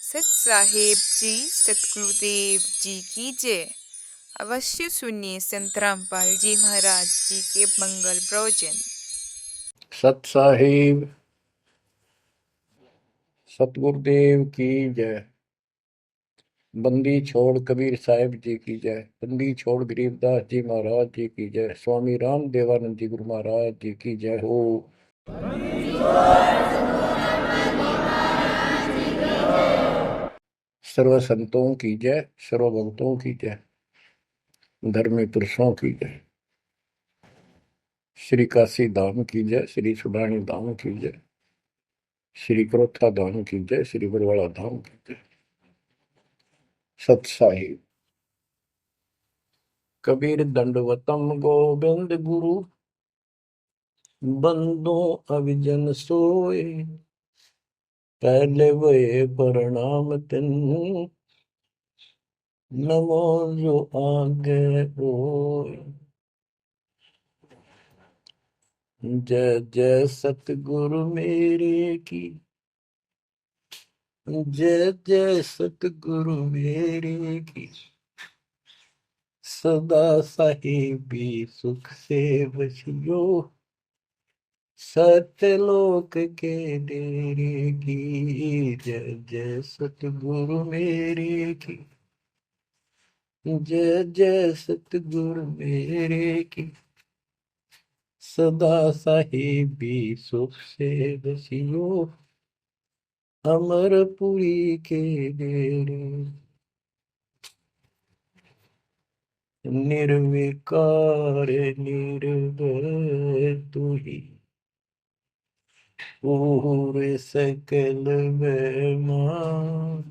सत साहेब जी, सतगुरुदेव जी की जय। अवश्य सुनिए संत रामपाल जी महाराज जी के मंगल प्रवचन। सत साहिब सतगुरुदेव की जय। बंदी छोड़ कबीर साहिब जी की जय। बंदी छोड़ गरीबदास जी महाराज जी की जय। स्वामी राम देवानंद जी गुरु महाराज जी की जय हो। सर्व संतों की जय, सर्व भक्तों की जय, धर्मी पुरुषों की जय। श्री काशी धाम की जय, श्री सुडानी धाम की जय, श्री क्रोथा धाम की जय, श्री बरवाड़ा धाम की जय। सत साहिब कबीर दंडवतम गोविंद गुरु, बंदो अविजन सोए, पहले वे प्रणाम तिन, नमो जो आगे होए। जय जय सतगुरु मेरे की, जय जय सतगुरु मेरे की, सदा साहिबी सुख से बसियो, सत्यलोक के डेरे की। जय जय सतगुरु मेरे की, जय जय सतगुरु मेरे की, सदा साहिबी सुख से बसियो, अमरपुरी के डेरे। निर्विकार निर्भय तू ही, पूरे सकल बेमान।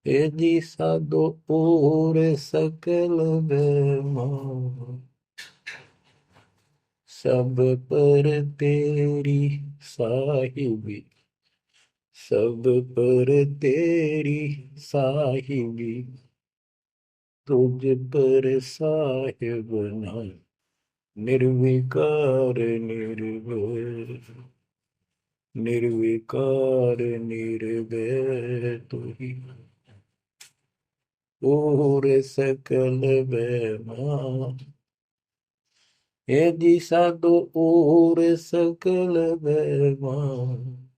हे जी साधो पूरे सकल बेमान, सब पर तेरी साहिबी, सब पर तेरी साहिबी, तुझ पर साहिब नहीं। निर्विकार निर्भय, निर्विकार निर्भय तू ही, पूरे सकल बेमान। हे जी साधो पूरे सकल बेमान,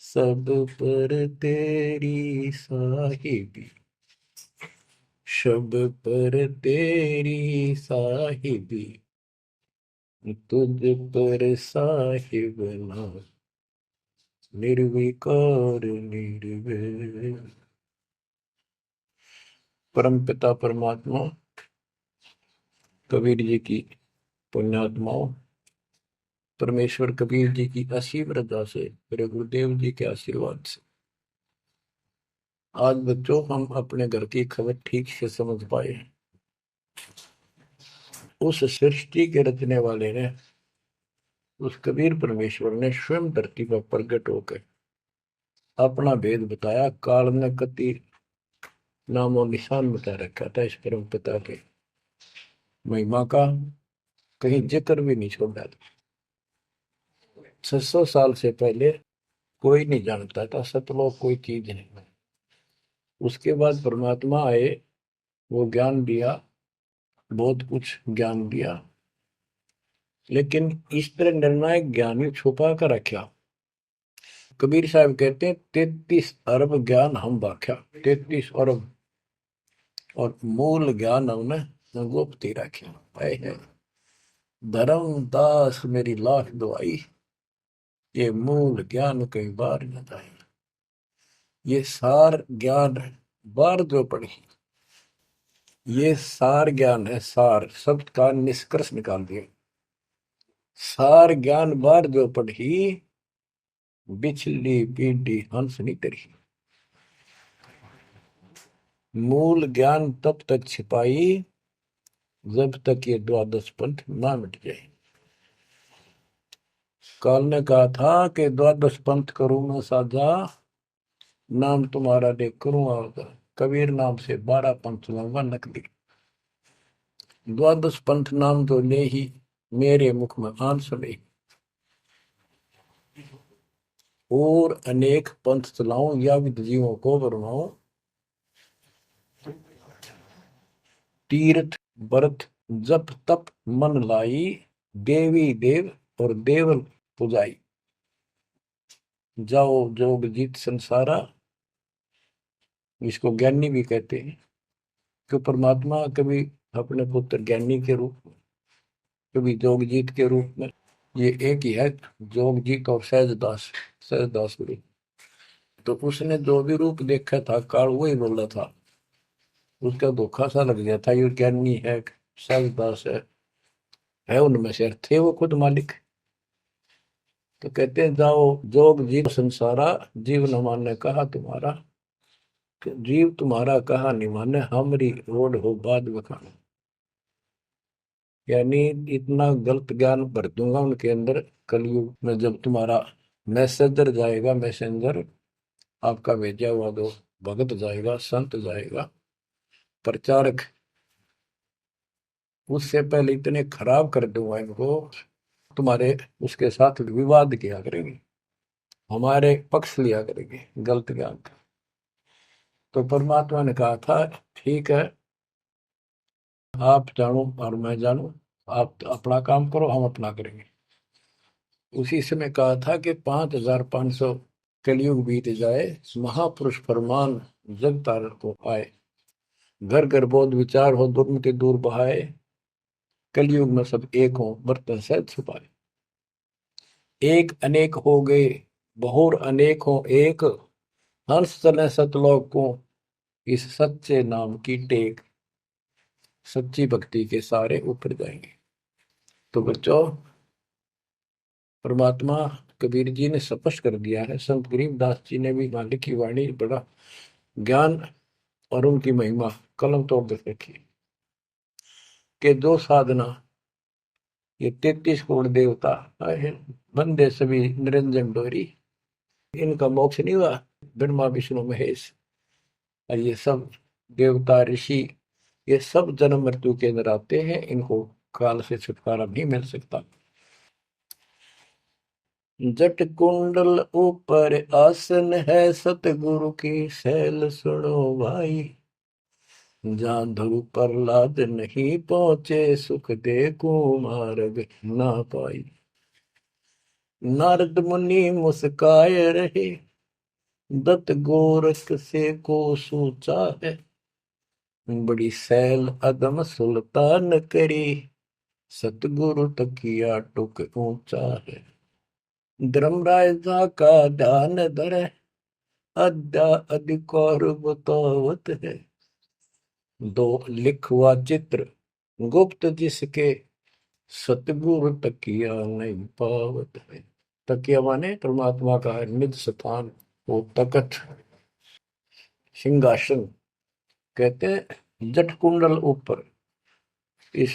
सब पर तेरी साहिबी, सब पर तेरी साहिबी, तुझ पर साहिब ना। निर्विकार निर्भय। परम पिता परमात्मा कबीर जी की पुण्यात्माओं, परमेश्वर कबीर जी की असीम रजा से, मेरे गुरुदेव जी के आशीर्वाद से आज बच्चों हम अपने घर की खबर ठीक से समझ पाए हैं। उस सृष्टि के रचने वाले ने, उस कबीर परमेश्वर ने स्वयं धरती पर प्रकट होकर अपना भेद बताया। काल ने कति नामो निशान बता रखा था इस परम पिता के महिमा का, कहीं जिक्र भी नहीं छोड़ा था। 600 साल से पहले कोई नहीं जानता था सतलोक कोई चीज नहीं। उसके बाद परमात्मा आए, वो ज्ञान दिया, बहुत कुछ ज्ञान दिया, लेकिन इस तरह निर्णायक ज्ञान ही छुपा कर रखा। कबीर साहब कहते हैं 33 अरब ज्ञान हम बाख्या, 33 अरब, और मूल ज्ञान हमने गुप्त ही रखा है। धर्मदास मेरी लाख दुआई, ये मूल ज्ञान कई बार न जाए। ये सार ज्ञान बार जो पढ़ी, ये सार ज्ञान है। सार शब्द का निष्कर्ष निकाल दिया। सार ज्ञान बार जो पढ़ी, बिछली पीढ़ी हंस नहीं तरी। मूल ज्ञान तब तक छिपाई जब तक ये द्वादश पंथ ना मिट जाए। काल ने कहा था कि द्वादश पंथ करूं मैं साझा, नाम तुम्हारा देख करूं आगा। कबीर नाम से 12 पंथ लूंगा नकली। द्वादश पंथ नाम तो ले ही, मेरे मुख में आन सुने। और अनेक पंथ चलाऊं या विद जीवों को बरमाऊं, तीर्थ व्रत जप तप मन लाई, देवी देव और देवल पुजाई, जाओ जोग जीत संसारा। इसको ज्ञानी भी कहते हैं कि परमात्मा कभी अपने पुत्र ज्ञानी के रूप में, कभी जोगजीत के रूप में, ये एक ही है जोगजीत और सहजदास, सहजदास गुरु। तो उसने जो भी रूप देखा था काल वही बोला था, उसका धोखा सा लग गया था ये ज्ञानी है सहजदास है उनमें से थे वो खुद मालिक। तो कहते हैं जाओ जोग जीव संसारा, जीव न माने कहा तुम्हारा, कि जीव तुम्हारा कहा नहीं माने, हमारी रोड हो बाद बखाना। यानी इतना गलत ज्ञान भर दूंगा उनके अंदर कलयुग में, जब तुम्हारा मैसेंजर जाएगा, मैसेंजर आपका भेजा हुआ दो भगत जाएगा, संत जाएगा, प्रचारक, उससे पहले इतने खराब कर दूंगा इनको, तुम्हारे उसके साथ विवाद किया करेंगे, हमारे पक्ष लिया करेंगे गलत ज्ञान का। तो परमात्मा ने कहा था ठीक है, आप जानो और मैं जानू, आप अपना काम करो हम अपना करेंगे। उसी समय कहा था कि 5500 कलयुग बीत जाए, महापुरुष फरमान जग तारण को आए, घर घर बोध विचार हो दुर्मति दूर बहाए, कलयुग में सब एक हो बर्तन सहज छुपाए। एक अनेक हो गए बहुर अनेक हो एक, हंस चले सतलोक को इस सच्चे नाम की टेक, सच्ची भक्ति के सारे ऊपर जाएंगे। तो बच्चों परमात्मा कबीर जी ने स्पष्ट कर दिया है, संत गरीबदास जी ने भी मालिक की वाणी बड़ा ज्ञान और उनकी महिमा कलम तोड़ कर रखी कि जो साधना ये 33 करोड़ देवता बंदे सभी निरंजन डोरी, इनका मोक्ष नहीं हुआ, ब्रह्मा विष्णु महेश और ये सब देवता ऋषि, ये सब जन्म मृत्यु के अंदर आते हैं, इनको काल से छुटकारा नहीं मिल सकता। जट कुंडल ऊपर आसन है, सतगुरु की सैल सुनो भाई, जहाँ ध्रुव प्रहलाद नहीं पहुंचे, सुख दे को मार्ग ना पाई। नारद मुनि मुस्काए रहे, दत्त गोरख से को सोचा है, बड़ी सैल अदम सुल्तान करी, सतगुरु तकिया टुक ऊंचा है। धर्मराजा का ध्यान धरे, अद्या अधिकार बतावत है, दो लिखवा चित्र गुप्त जिसके, सतगुरु तकिया नहीं पावत है। तकिया माने परमात्मा का निज स्थान, वो तकत सिंहासन। कहते हैं जट कुंडल ऊपर, इस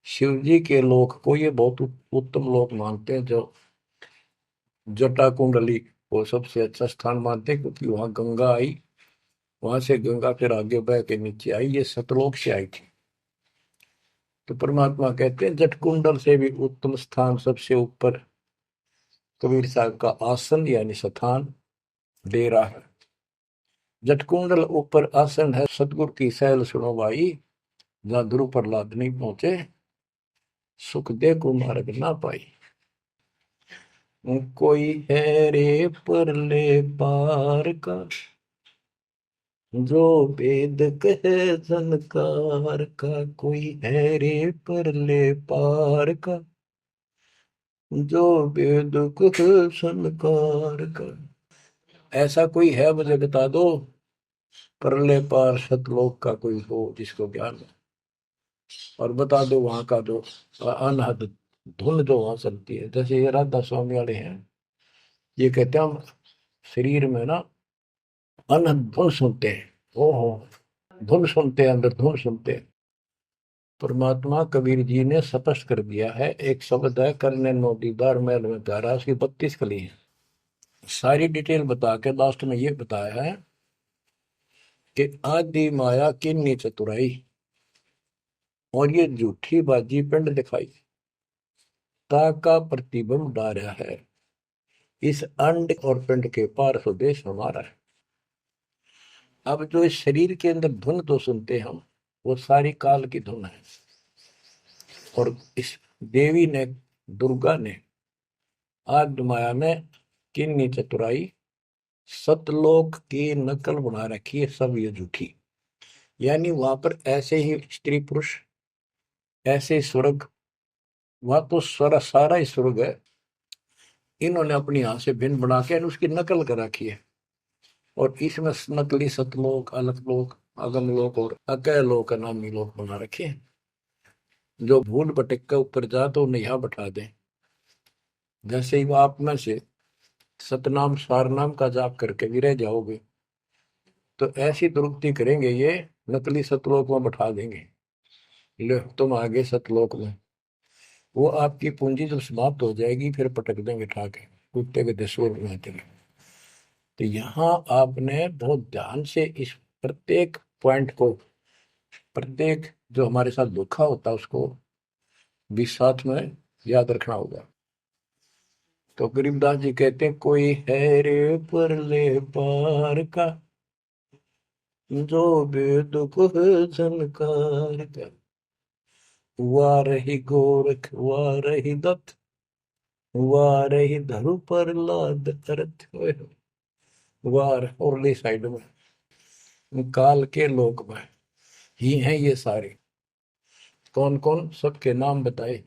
शिव जी के लोक को ये बहुत उत्तम लोक मानते हैं, जो जटा कुंडली वो सबसे अच्छा स्थान मानते हैं, क्योंकि वहां गंगा आई, वहां से गंगा फिर आगे बह के नीचे आई, ये सतलोक से आई थी। तो परमात्मा कहते हैं जटकुंडल से भी उत्तम स्थान सबसे ऊपर कबीर साहब का आसन यानी स्थान डेरा है। जटकुंडल ऊपर आसन है, सतगुरु की सैल सुनो भाई, जहां ध्रुव प्रहलाद नहीं पहुंचे, सुख दे को मार्ग ना पाई। कोई है रे परले पार का, जो वेद कहे झनकार का, कोई है रे परले पार का, जो वेद कहे झनकार का। ऐसा कोई है मुझे बता दो, परले पार सतलोक का कोई हो जिसको ज्ञान है, और बता दो वहां का जो अनहद धुन जो वहां चलती है। जैसे ये राधा स्वामी वाले हैं, ये कहते हैं हम शरीर में ना अनहद धुन सुनते हैं, ओहो धुन सुनते हैं, अंदर धुन सुनते हैं। परमात्मा कबीर जी ने स्पष्ट कर दिया है, एक शब्द है करने नो दीदार महल में प्यारा, उसकी 32 कली है। सारी डिटेल बता के लास्ट में ये बताया है कि आदि माया किन्नी चतुराई, और ये झूठी बाजी पिंड दिखाई, ताका प्रतिबिंब डारा है, इस अंड और पिंड के पार स्वदेश हमारा है। अब जो इस शरीर के अंदर धुन तो सुनते हम, वो सारी काल की धुन है। और इस देवी ने, दुर्गा ने, आग माया ने किन्नी चतुराई सतलोक की नकल बना रखी है, सब ये झूठी। यानी वहां पर ऐसे ही स्त्री पुरुष, ऐसे ही स्वर्ग, वहां तो सारा ही स्वर्ग है। इन्होंने अपनी हाथ से भिन्न बना के उसकी नकल कर रखी है। और इसमें नकली सतलोक, अलकलोक, अगमलोक और अकयलोक नामी लोक बना रखे हैं। जो भूल भटक कर ऊपर जा तो उन्हें यहाँ बैठा दें। जैसे ही वो आप में से सतनाम सारनाम का जाप करके भी रह जाओगे, तो ऐसी दुरुक्ति करेंगे ये, नकली सतलोक में बैठा देंगे। लो तुम आगे सतलोक में, वो आपकी पूंजी जब समाप्त हो जाएगी फिर पटक देंगे ठाके, कुत्ते के दसूर में चले। तो यहाँ आपने बहुत ध्यान से इस प्रत्येक पॉइंट को, प्रत्येक जो हमारे साथ धोखा होता है उसको भी साथ में याद रखना होगा। तो गरीबदास जी कहते हैं, कोई है रे परले पार का, जो वेद कुह झनकार का, वाह रही गोरख वाह रही दत्त, वाह रही धरु पर लाद अर्थ। वार उरली साइड में काल के लोक में ही हैं ये सारे। कौन कौन, सबके नाम बताए।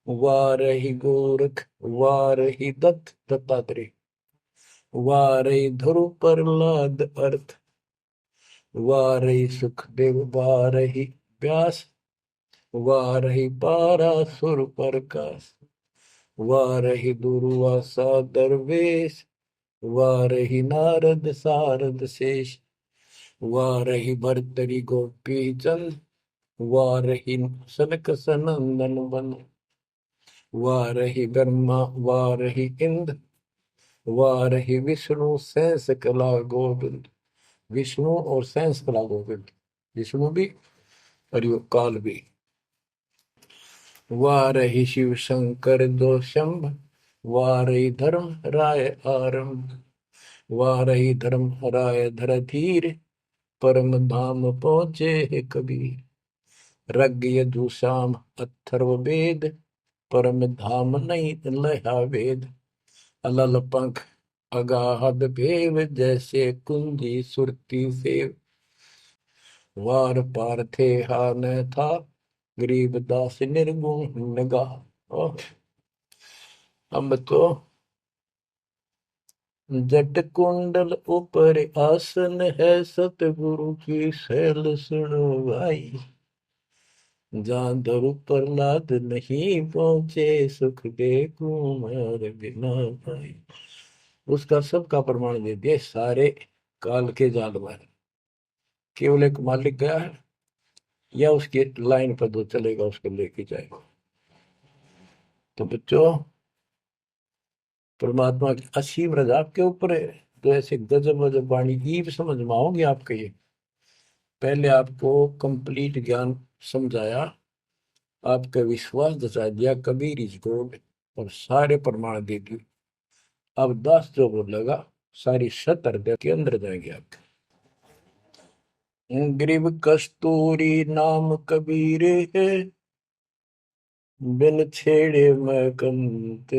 वारही गोरख, वारही दत्त दत्तात्रेय, वारही ध्रुव प्रहलाद अर्थ, वारही सुखदेव, वारही व्यास, वारही पारासुर प्रकाश, वारही दुर्वासा दरवेश, वारही नारद सारद शेष, वारही भरतरी गोपी चंद, वारही सनक सनंदन बन, वारही ब्रह्मा वारही इंद्र, वारही विष्णु सहस कला गोविंद। विष्णु और सहस कला गोविंद, विष्णु भी और यो काल भी। वारही शिव शंकर दो शंभ, वारही धर्म राय आरंभ, वारही धर्म राय धर धीर, परम धाम पहुंचे है कबीर। रग यजु श्याम अथर्व वेद, परम धाम नहीं लहा वेद। अलल पंख अगाहद भेव, जैसे कुंजी सुरती सेव। वार पार थे हा न था, गरीब दास निर्गुण निगाह। हम तो जट कुंडल ऊपर आसन है, सतगुरु की शैल सुनो भाई। जहाँ धरु प्रहलाद नहीं पहुंचे, सुख दे कुमार बिना भाई। उसका सबका प्रमाण दे दिया सारे काल के जाल में। केवल एक मालिक गया है या उसकी लाइन पर जो चलेगा उसको लेके जाएगा। तो बच्चों, परमात्मा की असीम रजा आपके ऊपर है। तो ऐसे गजब गजब वाणी ईब समझ में आओगे आपके। ये पहले आपको कंप्लीट ज्ञान समझाया, आपका विश्वास दसा दिया कबीर इज गॉड, और सारे प्रमाण दे दिए। अब 10 जो बोलेगा सारी सत हृदय के अंदर जाएंगे आपके। ग्रीव कस्तूरी नाम कबीर है, बिन छेड़े मैं कंत,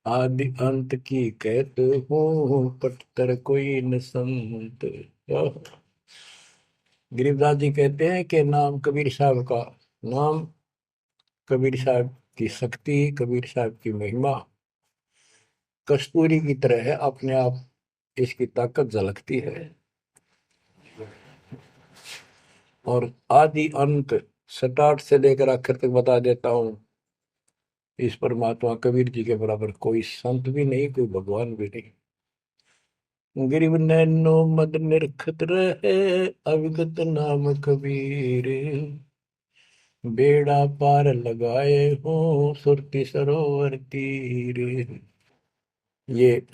आदि अंत की कहते हूँ, पटतर कोई न संत। गरीबदास जी कहते हैं कि नाम कबीर साहब का नाम, कबीर साहब की शक्ति, कबीर साहब की महिमा कस्तूरी की तरह है, अपने आप इसकी ताकत झलकती है। और आदि अंत स्टार्ट से लेकर आखिर तक बता देता हूं। इस परमात्मा कबीर जी के बराबर कोई संत भी नहीं, कोई भगवान भी नहीं। गिरिव नैनो मद निरखत रहे, अविगत नाम कबीर, बेड़ा पार लगाए हो सुरति सरोवर तीर। ये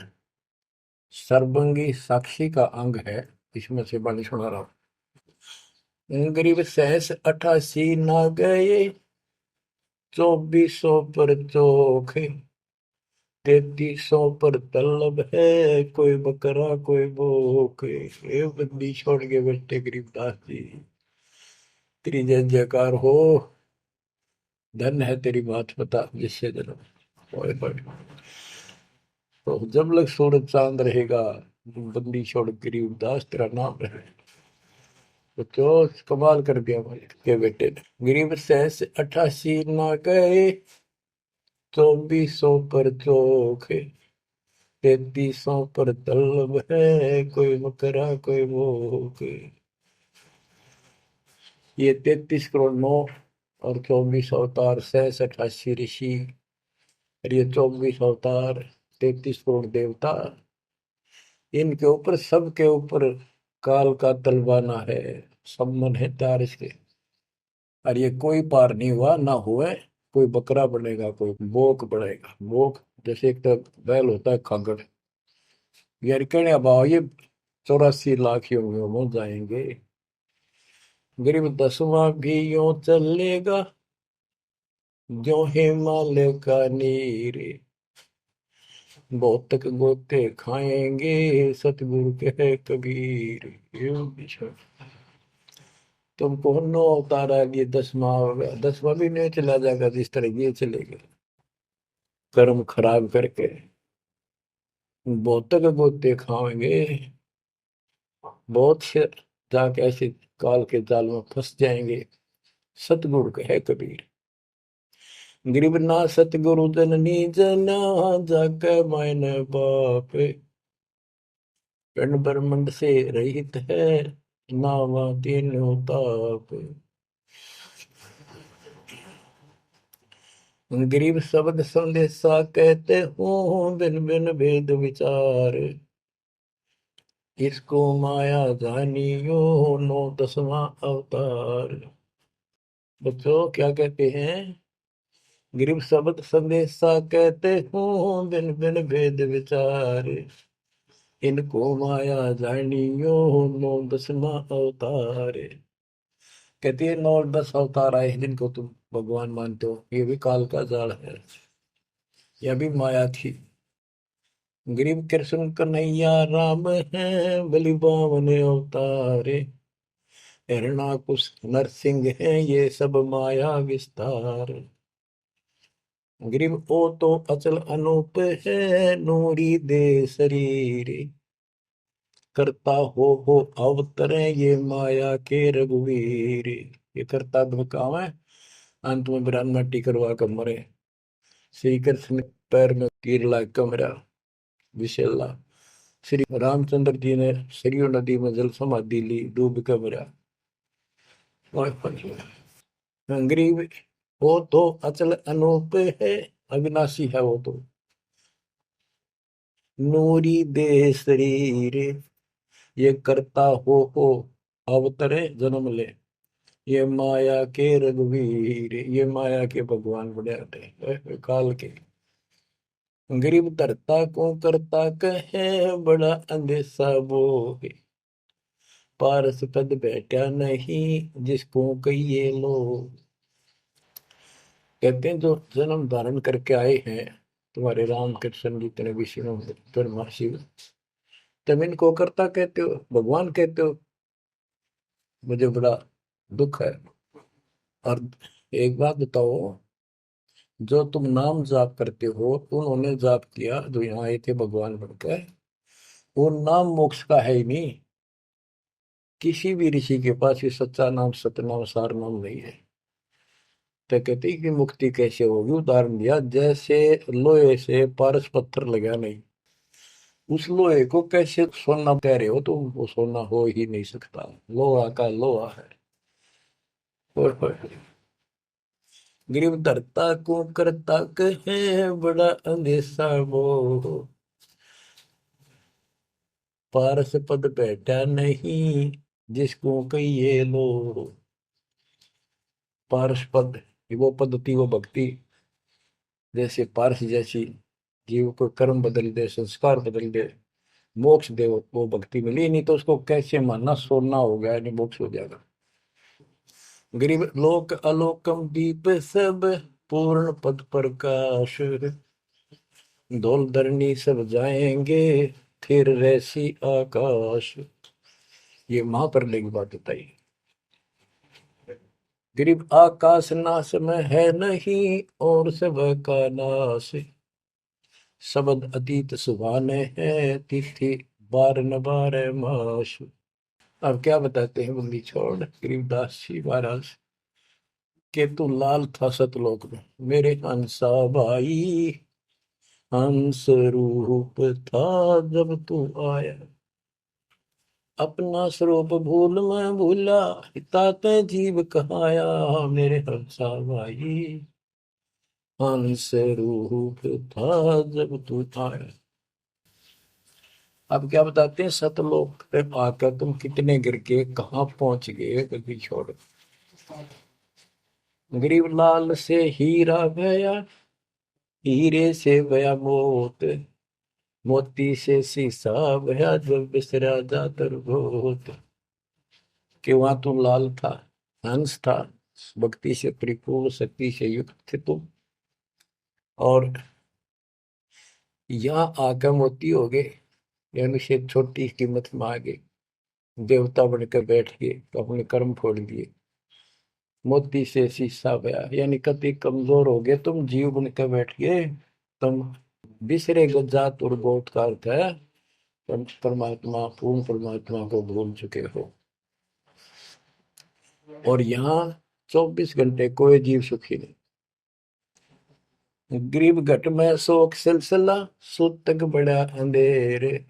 सर्वंगी साक्षी का अंग है, इसमें से बाणी सुना रहा हूं। गरीब सहस 88 ना गए, 2400 पर चोख, 3300 पर तलब है, कोई बकरा कोई भूख, ये बंदी छोड़ के बैठे गरीबदास जी। तेरी जय जयकार हो, धन है तेरी बात बता जिससे जन्म। ओए होए। तो जब लग सूरज चांद रहेगा, बंदी छोड़ गरीबदास तेरा नाम रहे। तो जो कमाल कर दिया भाई के बेटे ने। गरीब सहस 88 ना गए, 2400 पर चोखे, 3300 पर तलब है, कोई मकरा कोई भूख। ये 33 करोड़ 9 और 24 अवतार, सहस 88 ऋषि, और ये 24 अवतार, 33 करोड़ देवता, इनके ऊपर सबके ऊपर काल का तलवाना है, सम्मन है तार इसके। और ये कोई पार नहीं हुआ ना हुए। कोई बकरा बनेगा कोई बोक बनेगा। बोक जैसे एक तो बैल होता है खागड़, यार कहने अब ये 84 लाख ही होंगे हो जाएंगे। गरीब 10वां भी यूं चलेगा, जो हिमालय का नीर, बहुत तक गोते खाएंगे, सतगुरु के कबीर। यूं पीछे तुमको 9 अवतार आ लिए, 10वां हो गया, 10वां भी नहीं चला जाएगा जिस तरह ये चलेगा कर्म खराब करके। बहुत तक गोते खाएंगे, बहुत से जाके ऐसे काल के जाल में फंस जाएंगे। सतगुरु कहे कबीर, गरीब ना सतगुरु जननी जना, जाके मायने बाप, पिंड ब्रह्मंड से रहित है, नावा तीनों ताप। गरीब शब्द संदेशा कहते हूँ, बिन बिन भेद विचार, इसको माया जानियो, 9 10वां अवतार। बच्चों क्या कहते हैं? गरीब शब्द संदेशा कहते हूँ, बिन बिन भेद विचार, इनको माया जानियो, 9 10वां अवतार। कहती है 9 10 अवतार आए जिनको तुम भगवान मानते हो, ये भी काल का जाल है, यह भी माया थी। गरीब कृष्ण कन्हैया राम है, बलि बावन अवतारे, हिरणाकुश नरसिंह है, ये सब माया विस्तार। गरीब ओ तो अचल अनूप है, नूरी दे शरीर, करता हो अवतरे, ये माया के रघुवीर। ये करता काम है, अंत में बिरान मट्टी करवा कर मरे। श्री कृष्ण पैर में तीर लाग कमरा विशेला, श्री रामचंद्र जी ने सरयू नदी में जल समाधि ली, डूब के मरा। गरीब वो तो अचल अनूप है, अविनाशी है वो तो, नूरी दे शरीर, ये करता हो अवतरे जन्म ले, ये माया के रघुवीर। ये माया के भगवान बड़े आते काल के। गरीब धरता को करता कहे, बड़ा अंदेशा बोहे, पारस पद बैठा नहीं, जिसको कहिए लोग। कहते हैं जो जन्म धारण करके आए हैं तुम्हारे राम कृष्ण जितने विष्णु ब्रह्मा शिव, तुम इनको करता कहते हो, भगवान कहते हो। मुझे बड़ा दुख है। और एक बात बताओ, जो तुम नाम जाप करते हो, उन्होंने जाप किया जो यहाँ आए थे भगवान बनकर, वो नाम मोक्ष का है ही नहीं। किसी भी ऋषि के पास ये सच्चा नाम सतनाम सार नाम नहीं है। तो कहते हैं कि मुक्ति कैसे होगी, उदाहरण दिया जैसे लोहे से पारस पत्थर लगा नहीं, उस लोहे को कैसे सोना कह रहे हो, तो वो सोना हो ही नहीं सकता, लोहा का लोहा है। और गरीब धरता को करता कहे, बड़ा अंदेशा वो, पारस पद बैठा नहीं, जिसको कहिए लो। पारस पद, वो पद्धति वो भक्ति, जैसे पारस जैसी जीव को कर्म बदल दे, संस्कार बदल दे, मोक्ष दे, वो भक्ति मिली। नहीं तो उसको कैसे मानना सोना हो गया, नहीं मोक्ष हो जाएगा। गरीब लोक अलोकम दीप सब, पूर्ण पद प्रकाश, धौल धरनी सब जाएंगे, फिर रहसी आकाश। ये महाप्रलय की बात बताई। गरीब आकाश नाश में है नहीं, और सब का नाश। शब्द अतीत सुभाने हैं, तिथि बार न बार मास। अब क्या बताते हैं बंदी छोड़ गरीबदास जी महाराज के, तू लाल था सतलोक में मेरे हंसा भाई। हंस रूप था जब तू आया, अपना स्वरूप भूल मैं भूला, ताते जीव कहाया मेरे हंसा भाई। हंस रूप था जब तू आया। अब क्या बताते हैं, सतलोक पे आकर तुम कितने गिर के कहाँ पहुंच गए कभी छोड़। गरीब लाल से हीरा गया, हीरे से गया मोत, मोती से शीशा गया, जब बिसरा जातर भूत। कि वहां तुम लाल था, हंस था, भक्ति से परिपूर्ण शक्ति से युक्त थे तुम, और यहाँ आकर मोती हो गए, यानी से छोटी कीमत में आ गए, देवता बनकर बैठ गए तो अपने कर्म फोड़ दिए। मोती से शीशा गया, यानी कति कमजोर हो गए तुम, जीव बनकर बैठ गए तुम। बिसरे जात और बहुत का अर्थ है परमात्मा, पूर्ण परमात्मा को भूल चुके हो। और यहाँ 24 घंटे कोई जीव सुखी नहीं। गरीब घट में शोक सिलसिला, सुत तक बड़ा अंधेरे।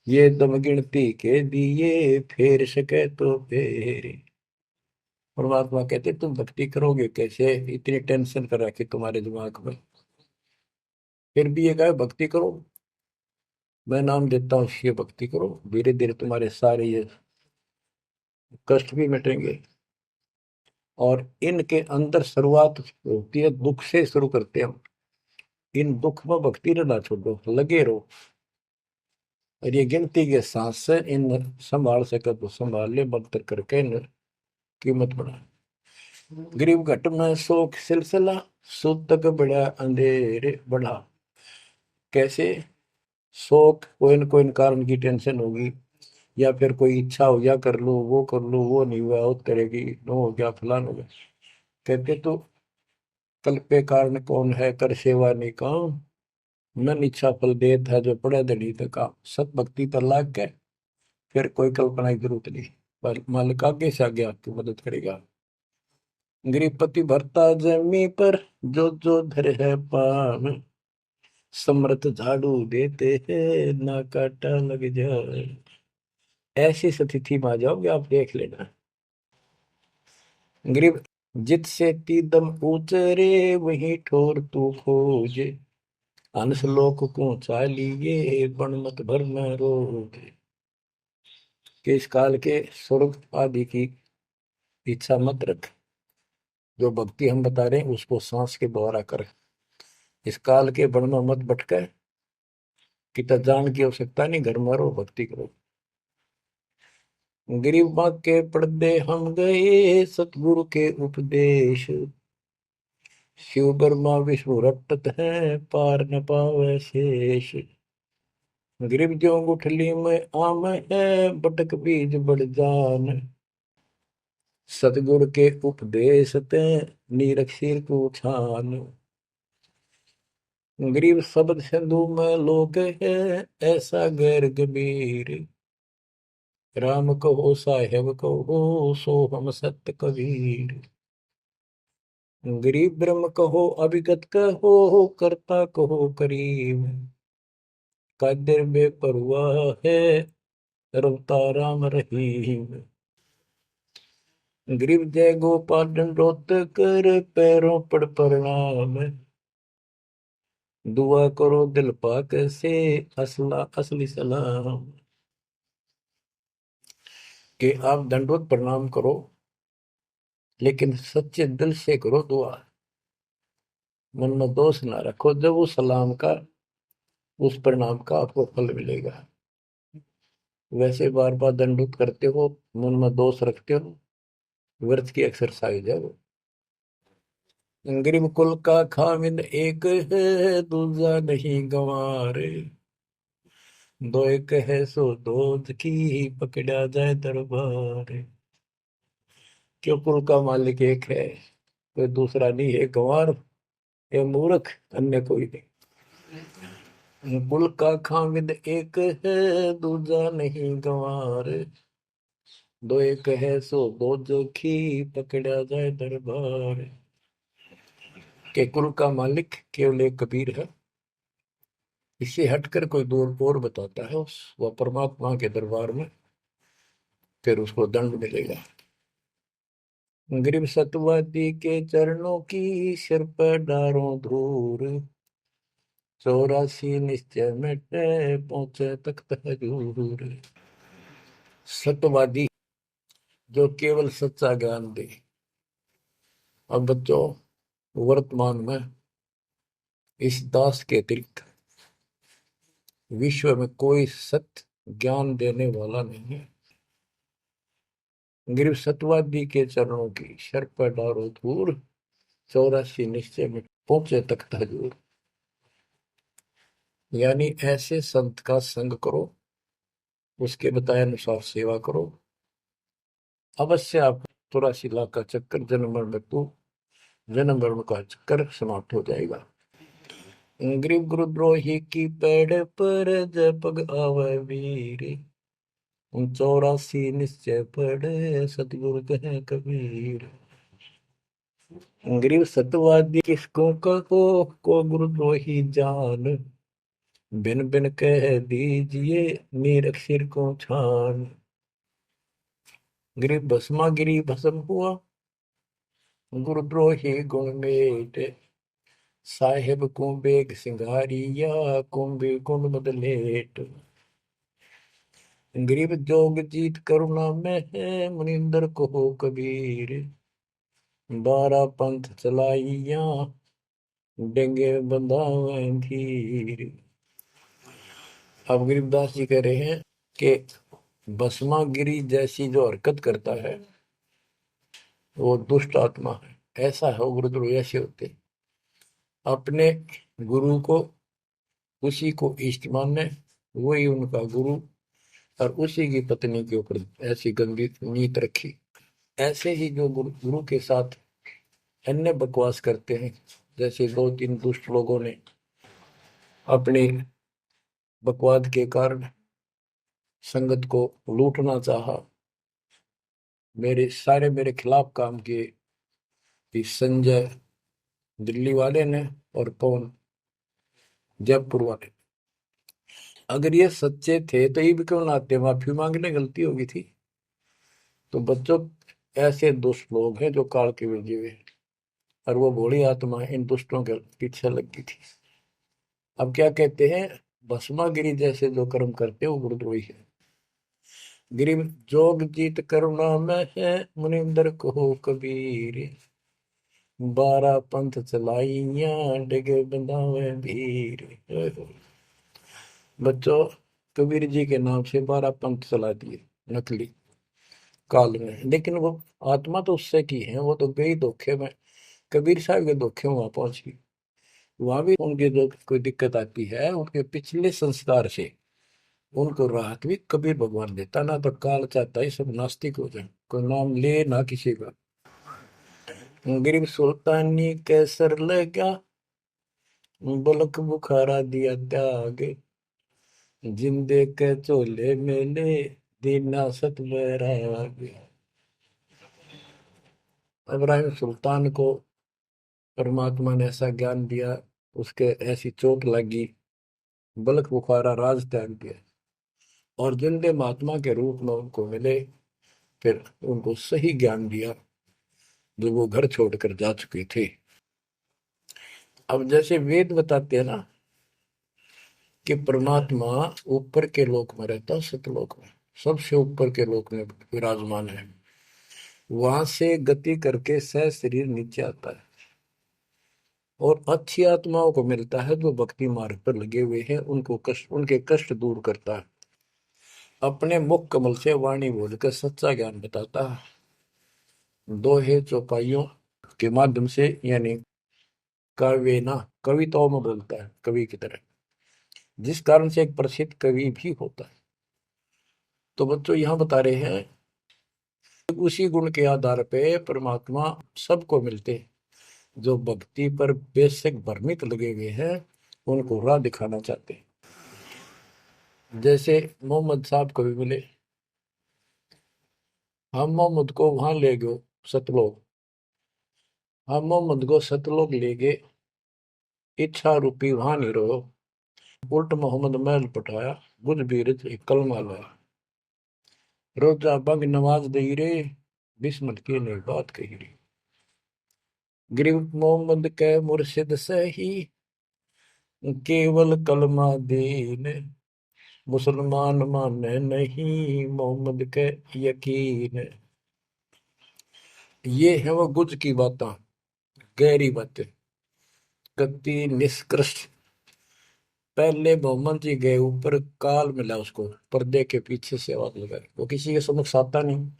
ये दम गिनती के दिए, फेर सके तो फेरे। परमात्मा कहते तुम भक्ति करोगे कैसे, इतनी टेंशन कर रखी तुम्हारे दिमाग में, फिर भी ये कहे भक्ति करो, मैं नाम देता हूँ, ये भक्ति करो, धीरे धीरे तुम्हारे सारे ये कष्ट भी मिटेंगे। और इनके अंदर शुरुआत होती है दुख से, शुरू करते हैं हम। इन दुख में भक्ति रहना छोड़ो, लगे रहो, और ये गिनती के सांस से इन संभाल सके तो संभाल ले, मंत्र करके इन कीमत बढ़ा। गरीब घट में शोक सिलसिला, सुत तक बड़ा अंधेरे बढ़ा। कैसे, शोक कोई न कोई कारण की टेंशन होगी, या फिर कोई इच्छा हो गया कर लो, वो कर लो, वो नहीं हुआ, उस तरह की नो हो गया, फलान हो गया। कहते तो कल पे कारण कौन है, कर सेवा नहीं काम, मन इच्छा फल देत है, जो पड़े धनी तक काम। सत भक्ति पर लाग के फिर कोई कल्पना की जरूरत नहीं, पर मालिक आगे से आगे आपकी मदद करेगा। गृहपति भरता जमी पर, जो धर है पान, समर्थ झाड़ू देते हैं, ना काटा लग जाए। ऐसी स्थिति में आ जाओगे आप, देख लेना। गरीब जित से तीदम ऊंचरे, वही ठोर तू खोजे। हंस लोक को चालिए, बन मत भर में रोगे। कि इस काल के स्वर्ग आदि की इच्छा मत रख, जो भक्ति हम बता रहे हैं उसको सांस के द्वारा कर। इस काल के बन में मत भटके, कि जान की आवश्यकता नहीं, घर में रहो भक्ति करो। गरीब माँ के पर्दे हम गए, सतगुरु के उपदेश। शिव ब्रह्मा विष्णु रटत है, पार न पावे शेष। गरीब ज्यों गुठली में आम है, बटक बीज बढ़ जान। सतगुरु के उपदेश ते, नीरख सिर को छान। गरीब शब्द सिंधु में लोक है, ऐसा गैर गंभीर। राम कहो साहेब कहो, सो हम सत्य कबीर। गरीब ब्रह्म कहो अभिगत कहो, करता कहो करीब। कादिर बेपरवाह है, रवता राम रहीम। गरीब जय गोपाल दंडोत कर, पैरों पड़ प्रणाम। दुआ करो दिल पाक से, असला असली सलाम। कि आप दंडवत प्रणाम करो, लेकिन सच्चे दिल से करो दुआ, मन में दोष ना रखो। जब उस सलाम का, उस प्रणाम का आपको फल मिलेगा। वैसे बार बार दंडवत करते हो, मन में दोष रखते हो, व्यर्थ की एक्सरसाइज है वो। गरीब कुल का खामिद एक है, दूजा नहीं गंवार। दो एक है सो दूध की, पकड़ा जाए दरबार। क्यों कुल का मालिक एक है, कोई दूसरा नहीं है गंवार, ये मूर्ख, अन्य कोई नहीं। कुल का खामिद एक है, दूजा नहीं गंवार। दो एक है सो दो जोखी, पकड़ा जाए दरबार। के कुल का मालिक केवल एक कबीर है, इससे हटकर कोई दूर और बताता है उस वह परमात्मा के दरबार में, फिर उसको दंड मिलेगा। गरीब सतवादी के चरणों की सिर पर डारों धूर। 84 निश्चय मिटे, पहुंचे तख्त हजूर। सत्यवादी जो केवल सच्चा ज्ञान दे। अब बच्चों, वर्तमान में इस दास के अतिरिक्त विश्व में कोई सत्य ज्ञान देने वाला नहीं है। गिरव सतवादी के चरणों की शर पर डारो धूर। 84 निश्चय में पहुंचे तख्त हजूर। यानी ऐसे संत का संग करो, उसके बताए अनुसार सेवा करो, अवश्य आप 84 लाख का चक्कर जन्म मरण में तू जन्म मरण का चक्कर समाप्त हो जाएगा। गरीब गुरुद्रोही की पेड़ पर जय पग आवे वीर। 84 निश्चय पढ़े सतगुरु कहे कबीर। गरीब सतवादी किसको कहो, को गुरुद्रोही जान। बिन बिन कह दीजिए, नीरख सिर को छान। गरीब भस्मा गिरी भस्म हुआ, गुरुद्रोही गुण मेटे। साहेब को बेग सिंगारिया, कुंभी कुंड बदलेट। गरीब जोग जीत करुणा में है, मुनिंदर को हो कबीर। 12 पंथ चलाइया, डेंगे बंधावे धीर। अब गरीबदास जी कह रहे हैं कि भस्मा गिरी जैसी जो हरकत करता है वो दुष्ट आत्मा है। ऐसा है, गुरुद्रोह ऐसे होते, अपने गुरु को उसी को इष्ट माने, वही उनका गुरु, और उसी की पत्नी के ऊपर ऐसी गंदी नीत रखी। ऐसे ही जो गुरु के साथ अन्य बकवास करते हैं, जैसे 2-3 दुष्ट लोगों ने अपनी बकवाद के कारण संगत को लूटना चाहा, मेरे खिलाफ काम किए, इस संजय दिल्ली वाले ने और कौन जयपुर वाले। अगर ये सच्चे थे तो ये भी क्यों ना आते, माफी मांगने, गलती होगी थी। तो बच्चों, ऐसे दुष्ट लोग हैं जो काल के भेजे हुए, और वो भोली आत्मा इन दुष्टों के पीछे लगी थी। अब क्या कहते हैं, भस्मा गिरी जैसे जो कर्म करते हैं वो गुरुद्रोही है। गिरी जोग जीत करुणा में है, मुनिंदर को कबीर। 12 पंथ चलाइया, डिगे बंधावे भीर। बच्चों, कबीर जी के नाम से 12 पंथ चला दिए नकली काल में, लेकिन वो आत्मा तो उससे की है, वो तो गई धोखे में, कबीर साहब के धोखे में वहां पहुंची। वहां भी उनके जो कोई दिक्कत आती है, उनके पिछले संस्कार से उनको राहत भी कबीर भगवान देता। ना तो काल चाहता है सब नास्तिक हो जाए, कोई नाम ले ना किसी का। गरीब सुल्तानी कैसर लगा, बलक बुखारा दिया त्याग। जिंदे के चोले मेले, दीना सत बैराग। इब्राहिम सुल्तान को परमात्मा ने ऐसा ज्ञान दिया, उसके ऐसी चोट लगी, बलक बुखारा राज त्याग दिया, और जिंदे महात्मा के रूप में उनको मिले, फिर उनको सही ज्ञान दिया जो वो घर छोड़कर जा चुके थे। अब जैसे वेद बताते हैं ना कि परमात्मा ऊपर के लोक में रहता है, सतलोक में, सबसे ऊपर के लोक में विराजमान है। वहां से गति करके सह शरीर नीचे आता है, और अच्छी आत्माओं को मिलता है जो भक्ति मार्ग पर लगे हुए हैं, उनके कष्ट दूर करता है, अपने मुख कमल से वाणी बोलकर सच्चा ज्ञान बताता है। दोहे चौपाइयों के माध्यम से, यानी काव्य ना, कविताओं में बोलता है कवि की तरह, जिस कारण से एक प्रसिद्ध कवि भी होता है। तो बच्चों यहाँ बता रहे हैं उसी गुण के आधार पे परमात्मा सबको मिलते हैं। जो भक्ति पर बेशक भ्रमित लगे हुए हैं उनको राह दिखाना चाहते हैं। जैसे मोहम्मद साहब कभी मिले, हम मोहम्मद को वहां ले गए सतलोक, हम मोहम्मद को सतलोक ले गए, इच्छा रूपी वहां नहीं रहो, उल्ट मोहम्मद महल पटाया, बुझ बीरज एक कलमा लाया, रोजा बंग नवाज दई रे, बिस्मत की नहीं बात कही रे, गिरफ्त मोहम्मद के मुर्शिद सही, केवल कलमा दीन, मुसलमान माने नहीं मोहम्मद के यकीन। ये है वो गुज की बातें, गहरी बातें, कति निष्कृष्ट। पहले मोहम्मद जी गए ऊपर, काल मिला उसको, पर्दे के पीछे से आवाज लगाई, वो किसी के समक्ष आता नहीं,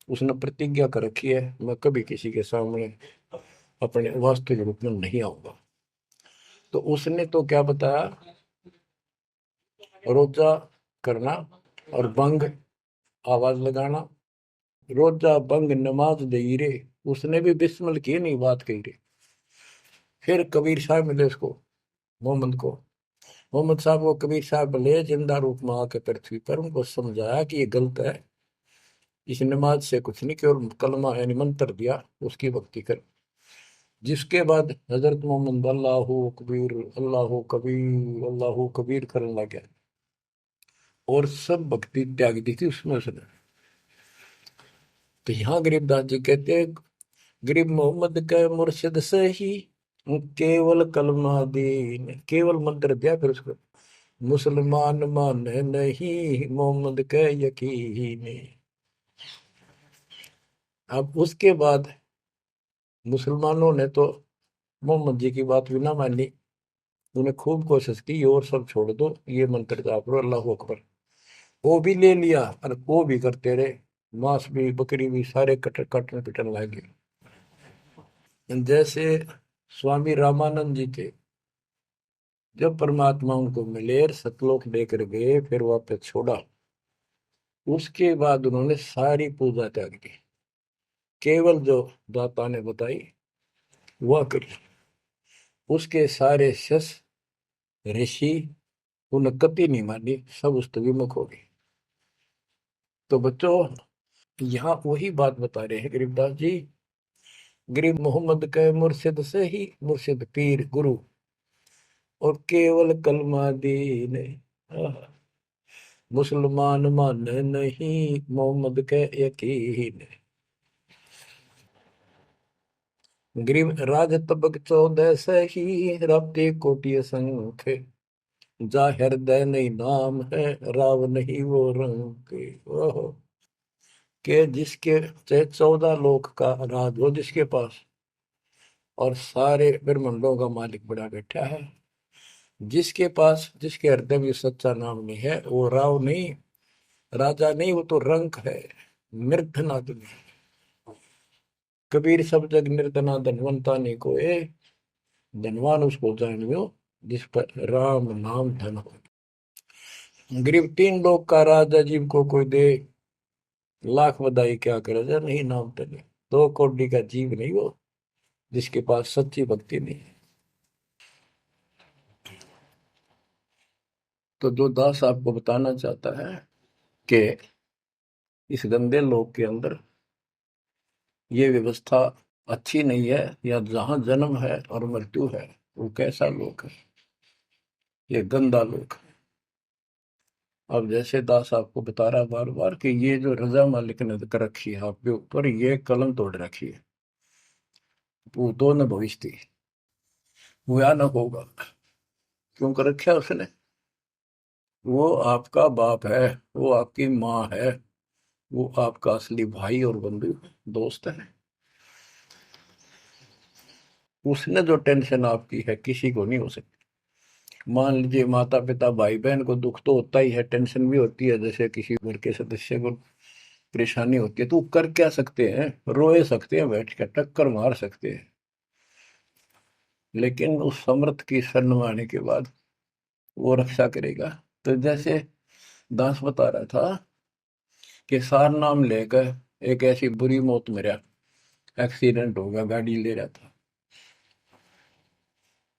उसने प्रतिज्ञा कर रखी है मैं कभी किसी के सामने अपने वास्तविक रूप में नहीं आऊंगा। तो उसने तो क्या बताया, रोजा करना और बंग आवाज लगाना, रोजा बंग नमाज दे रे, उसने भी बिस्मिल की नहीं बात कही रे। फिर कबीर साहब मिले उसको, मोहम्मद को, मोहम्मद साहब को कबीर साहब ले जिंदा रूप में आके पृथ्वी पर, उनको समझाया कि ये गलत है, इस नमाज से कुछ नहीं, केवल कलमा यानी मंत्र दिया, उसकी भक्ति कर। जिसके बाद हजरत मोहम्मद अल्लाह कबीर अल्लाह कबीर करने लग गया और सब भक्ति त्याग दी थी उसमें उसने। तो यहाँ गरीबदास जी कहते हैं, गरीब मोहम्मद के मुर्शिद से ही केवल कलमा दीन, केवल मंत्र दिया, फिर उसको मुसलमान माने नहीं मोहम्मद के यकीन। अब उसके बाद मुसलमानों ने तो मोहम्मद जी की बात भी ना मानी, उन्हें खूब कोशिश की और सब छोड़ दो, ये मंत्र जाप लो अल्लाह अकबर, वो भी ले लिया और वो भी करते रहे, मांस भी बकरी भी सारे कटन पिटन लगे। जैसे स्वामी रामानंद जी थे, जब परमात्मा उनको मिले सतलोक लेकर गए, फिर वापस छोड़ा, उसके बाद उन्होंने सारी पूजा त्याग दी, केवल जो दाता ने बताई वह करी। उसके सारे शिष्य ऋषि उन्हें कति नहीं मानी, सब उस विमुख हो गए। तो बच्चों यहाँ वही बात बता रहे हैं गरीबदास जी, गरीब मोहम्मद के मुर्शिद से ही, मुर्शिद पीर गुरु, और केवल कलमा दीन, मुसलमान मान नहीं मोहम्मद के यकीन। गरीब राज तबक 14 से ही, रब्ते कोटि संख, जा हृदय नहीं नाम है, राव नहीं वो रंग के। ओहो, के जिसके चाहे 14 लोक का राज हो जिसके पास, और सारे ब्रह्मांडों का मालिक बड़ा बैठा है, जिसके पास, जिसके हृदय में सच्चा नाम नहीं है, वो राव नहीं, राजा नहीं, वो तो रंक है, निर्धन आदमी। कबीर सब जग निर्धना धनवंता नहीं कोई, धनवान उसको जानियो जिस पर राम नाम धन हो। गरीब 3 लोग का राजा जीव को कोई दे, लाख बधाई क्या करे जा नहीं नाम धन, 2 कोटि का जीव नहीं वो जिसके पास सच्ची भक्ति नहीं है। तो जो दास आपको बताना चाहता है कि इस गंदे लोक के अंदर ये व्यवस्था अच्छी नहीं है, या जहां जन्म है और मृत्यु है वो कैसा लोक है, ये गंदा लोक है। अब जैसे दास आपको बता रहा बार बार कि ये जो रजा मालिक ने कर रखी है आपके ऊपर, ये कलम तोड़ रखी है, वो तो न भविष्य थी, हुआ न होगा, क्यों कर रखा उसने, वो आपका बाप है, वो आपकी माँ है, वो आपका असली भाई और बंधु दोस्त है। उसने जो टेंशन आपकी है किसी को नहीं हो सकती। मान लीजिए माता पिता भाई बहन को दुख तो होता ही है, टेंशन भी होती है, जैसे किसी घर के सदस्य को परेशानी होती है, तो कर क्या सकते हैं, रोए सकते हैं, बैठ कर टक्कर मार सकते हैं, लेकिन उस समर्थ की शरण में आने के बाद वो रक्षा करेगा। तो जैसे दास बता रहा था कि सार नाम लेकर एक ऐसी बुरी मौत मरा, एक्सीडेंट होगा, गाड़ी ले रहा था।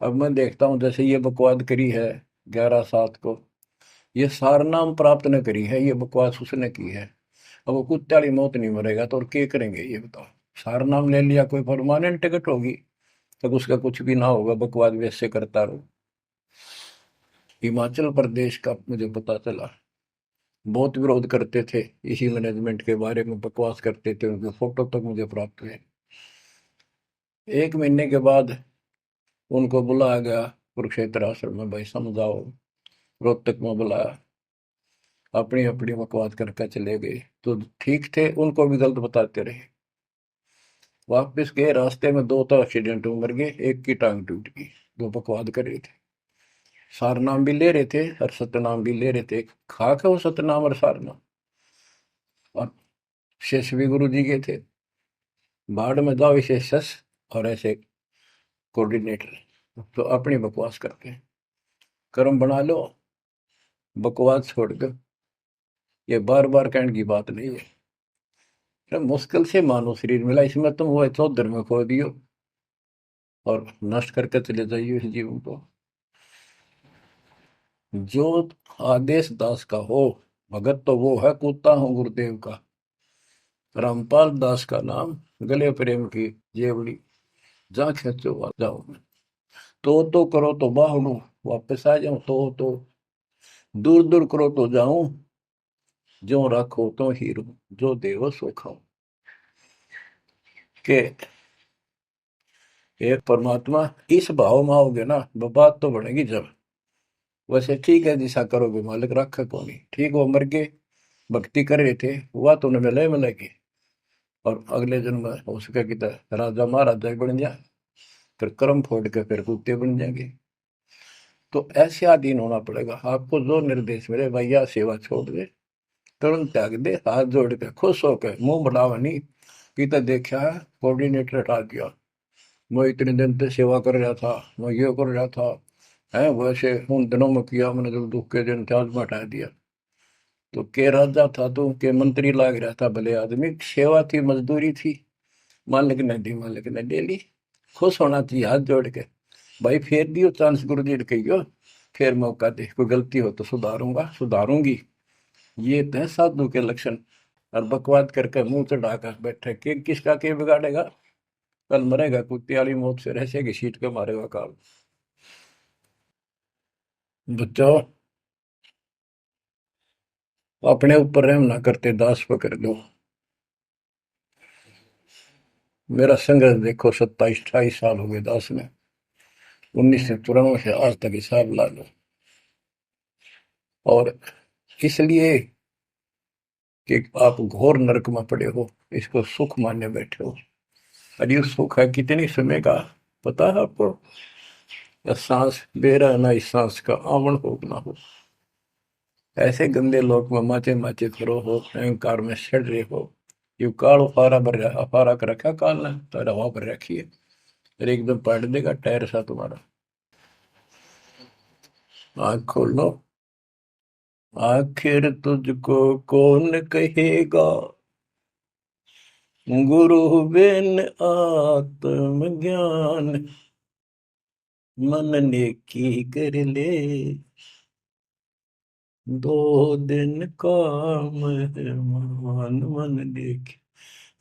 अब मैं देखता हूँ जैसे ये बकवाद करी है 11/7 को, ये सार नाम प्राप्त न करी है, ये बकवास उसने की है। अब वो कुत्ते वाली मौत नहीं मरेगा तो और क्या करेंगे ये बताओ। सार नाम ले लिया, कोई परमानेंट टिकट होगी, तब उसका कुछ भी ना होगा, बकवाद वैसे करता रहो। हिमाचल प्रदेश का मुझे पता चला, बहुत विरोध करते थे इसी मैनेजमेंट के बारे में, बकवास करते थे, उनके फोटो तक मुझे प्राप्त हुए। 1 महीने के बाद उनको बुलाया गया कुरुक्षेत्र आश्रम में, भाई समझाओ। रोहतक में बुलाया, अपनी अपनी बकवास करके चले गए। तो ठीक थे, उनको भी गलत बताते रहे। वापस गए, रास्ते में 2 तो एक्सीडेंट में मर गए, एक की टांग टूट गई। जो बकवाद कर रहे थे, सार नाम भी ले रहे थे और सतनाम भी ले रहे थे, खाक है वो सतनाम और सार नाम। और शेष भी गुरु जी के थे, बाढ़ में जाओ इसे शस और ऐसे कोऑर्डिनेटर। तो अपनी बकवास करके कर्म बना लो, बकवास छोड़ दो। ये बार बार कहने की बात नहीं है। तो मुश्किल से मानव शरीर मिला, इसमें तुम वो चौधर में खो दियो और नष्ट करके चले जाइए इस जीवन को। जो आदेश दास का हो भगत, तो वो है कूता हूँ गुरुदेव का। रामपाल दास का नाम, गले प्रेम की जेवड़ी, जा खेचो आ जाओ। तो करो तो बाहू, वापस आ जाऊं तो दूर दूर करो तो जाऊं, जो रखो तो हीरो, जो देवो सो खाओ। के एक परमात्मा इस भाव में आओगे ना, बात तो बढ़ेगी जब। वैसे ठीक है, दिशा करोगे मालिक रखे को नहीं, ठीक वो मर गए, भक्ति कर रहे थे, हुआ तो उन्हें मिले मिलेगी। और अगले जन्म में हो सके कि राजा महाराजा ही बन जाए, फिर कर्म फोड़ के फिर कुत्ते बन जाएंगे। तो ऐसे अधीन होना पड़ेगा आपको। जो निर्देश मिले, भैया सेवा छोड़ दे, तुरंत त्याग दे, हाथ जोड़ के खुश होकर, मुंह बढ़ावा नहीं कि तो देखा है कोऑर्डिनेटर हटा दिया, मैं इतने दिन से सेवा कर रहा था, मैं ये कर रहा था, है वैसे उन दिनों में किया मैंने, जब दुख के दिन थे आज में हटा दिया। तो के राजा था तो के मंत्री लाग रहा था, भले आदमी, सेवा थी, मजदूरी थी, मालिक ने दी, मालिक ने ले ली। खुश होना चाहिए हाथ जोड़ के, भाई फेर दियो चांस गुरु जी ने कहियो, फिर मौका दे, कोई गलती हो तो सुधारूंगा सुधारूंगी। ये तो है साधु के लक्षण। और बकवाद करके मुंह चढ़ा कर बैठे, के किसका के बिगाड़ेगा, कल मरेगा कुत्ते वाली मौत से, रहसे घसीट के मारेगा काल। बच्चों, अपने ऊपर रहम ना करते, दास पकड़ लो। मेरा संघर्ष देखो, 27-28 साल हो गए दास में, 1994 से आज तक हिसाब ला लो। और इसलिए कि आप घोर नरक में पड़े हो, इसको सुख मानने बैठे हो। और ये सुख है कितनी समय का, पता है आपको? या सांस बेरा ना, इस सांस का आवण हो ना हो। ऐसे गंदे लोग में माचे माचे खड़ो हो, अहंकार में सड़ रहे हो। यू काल फारा भर, अफारा कर रखा काल ने, तो हवा भर रखी है, और एकदम पलट देगा टायर सा तुम्हारा। आँख खोल लो, आखिर तुझको कौन कहेगा, गुरु बिन आत्मज्ञान, मन ने की कर ले, 2 दिन काम है मान, मन ने की।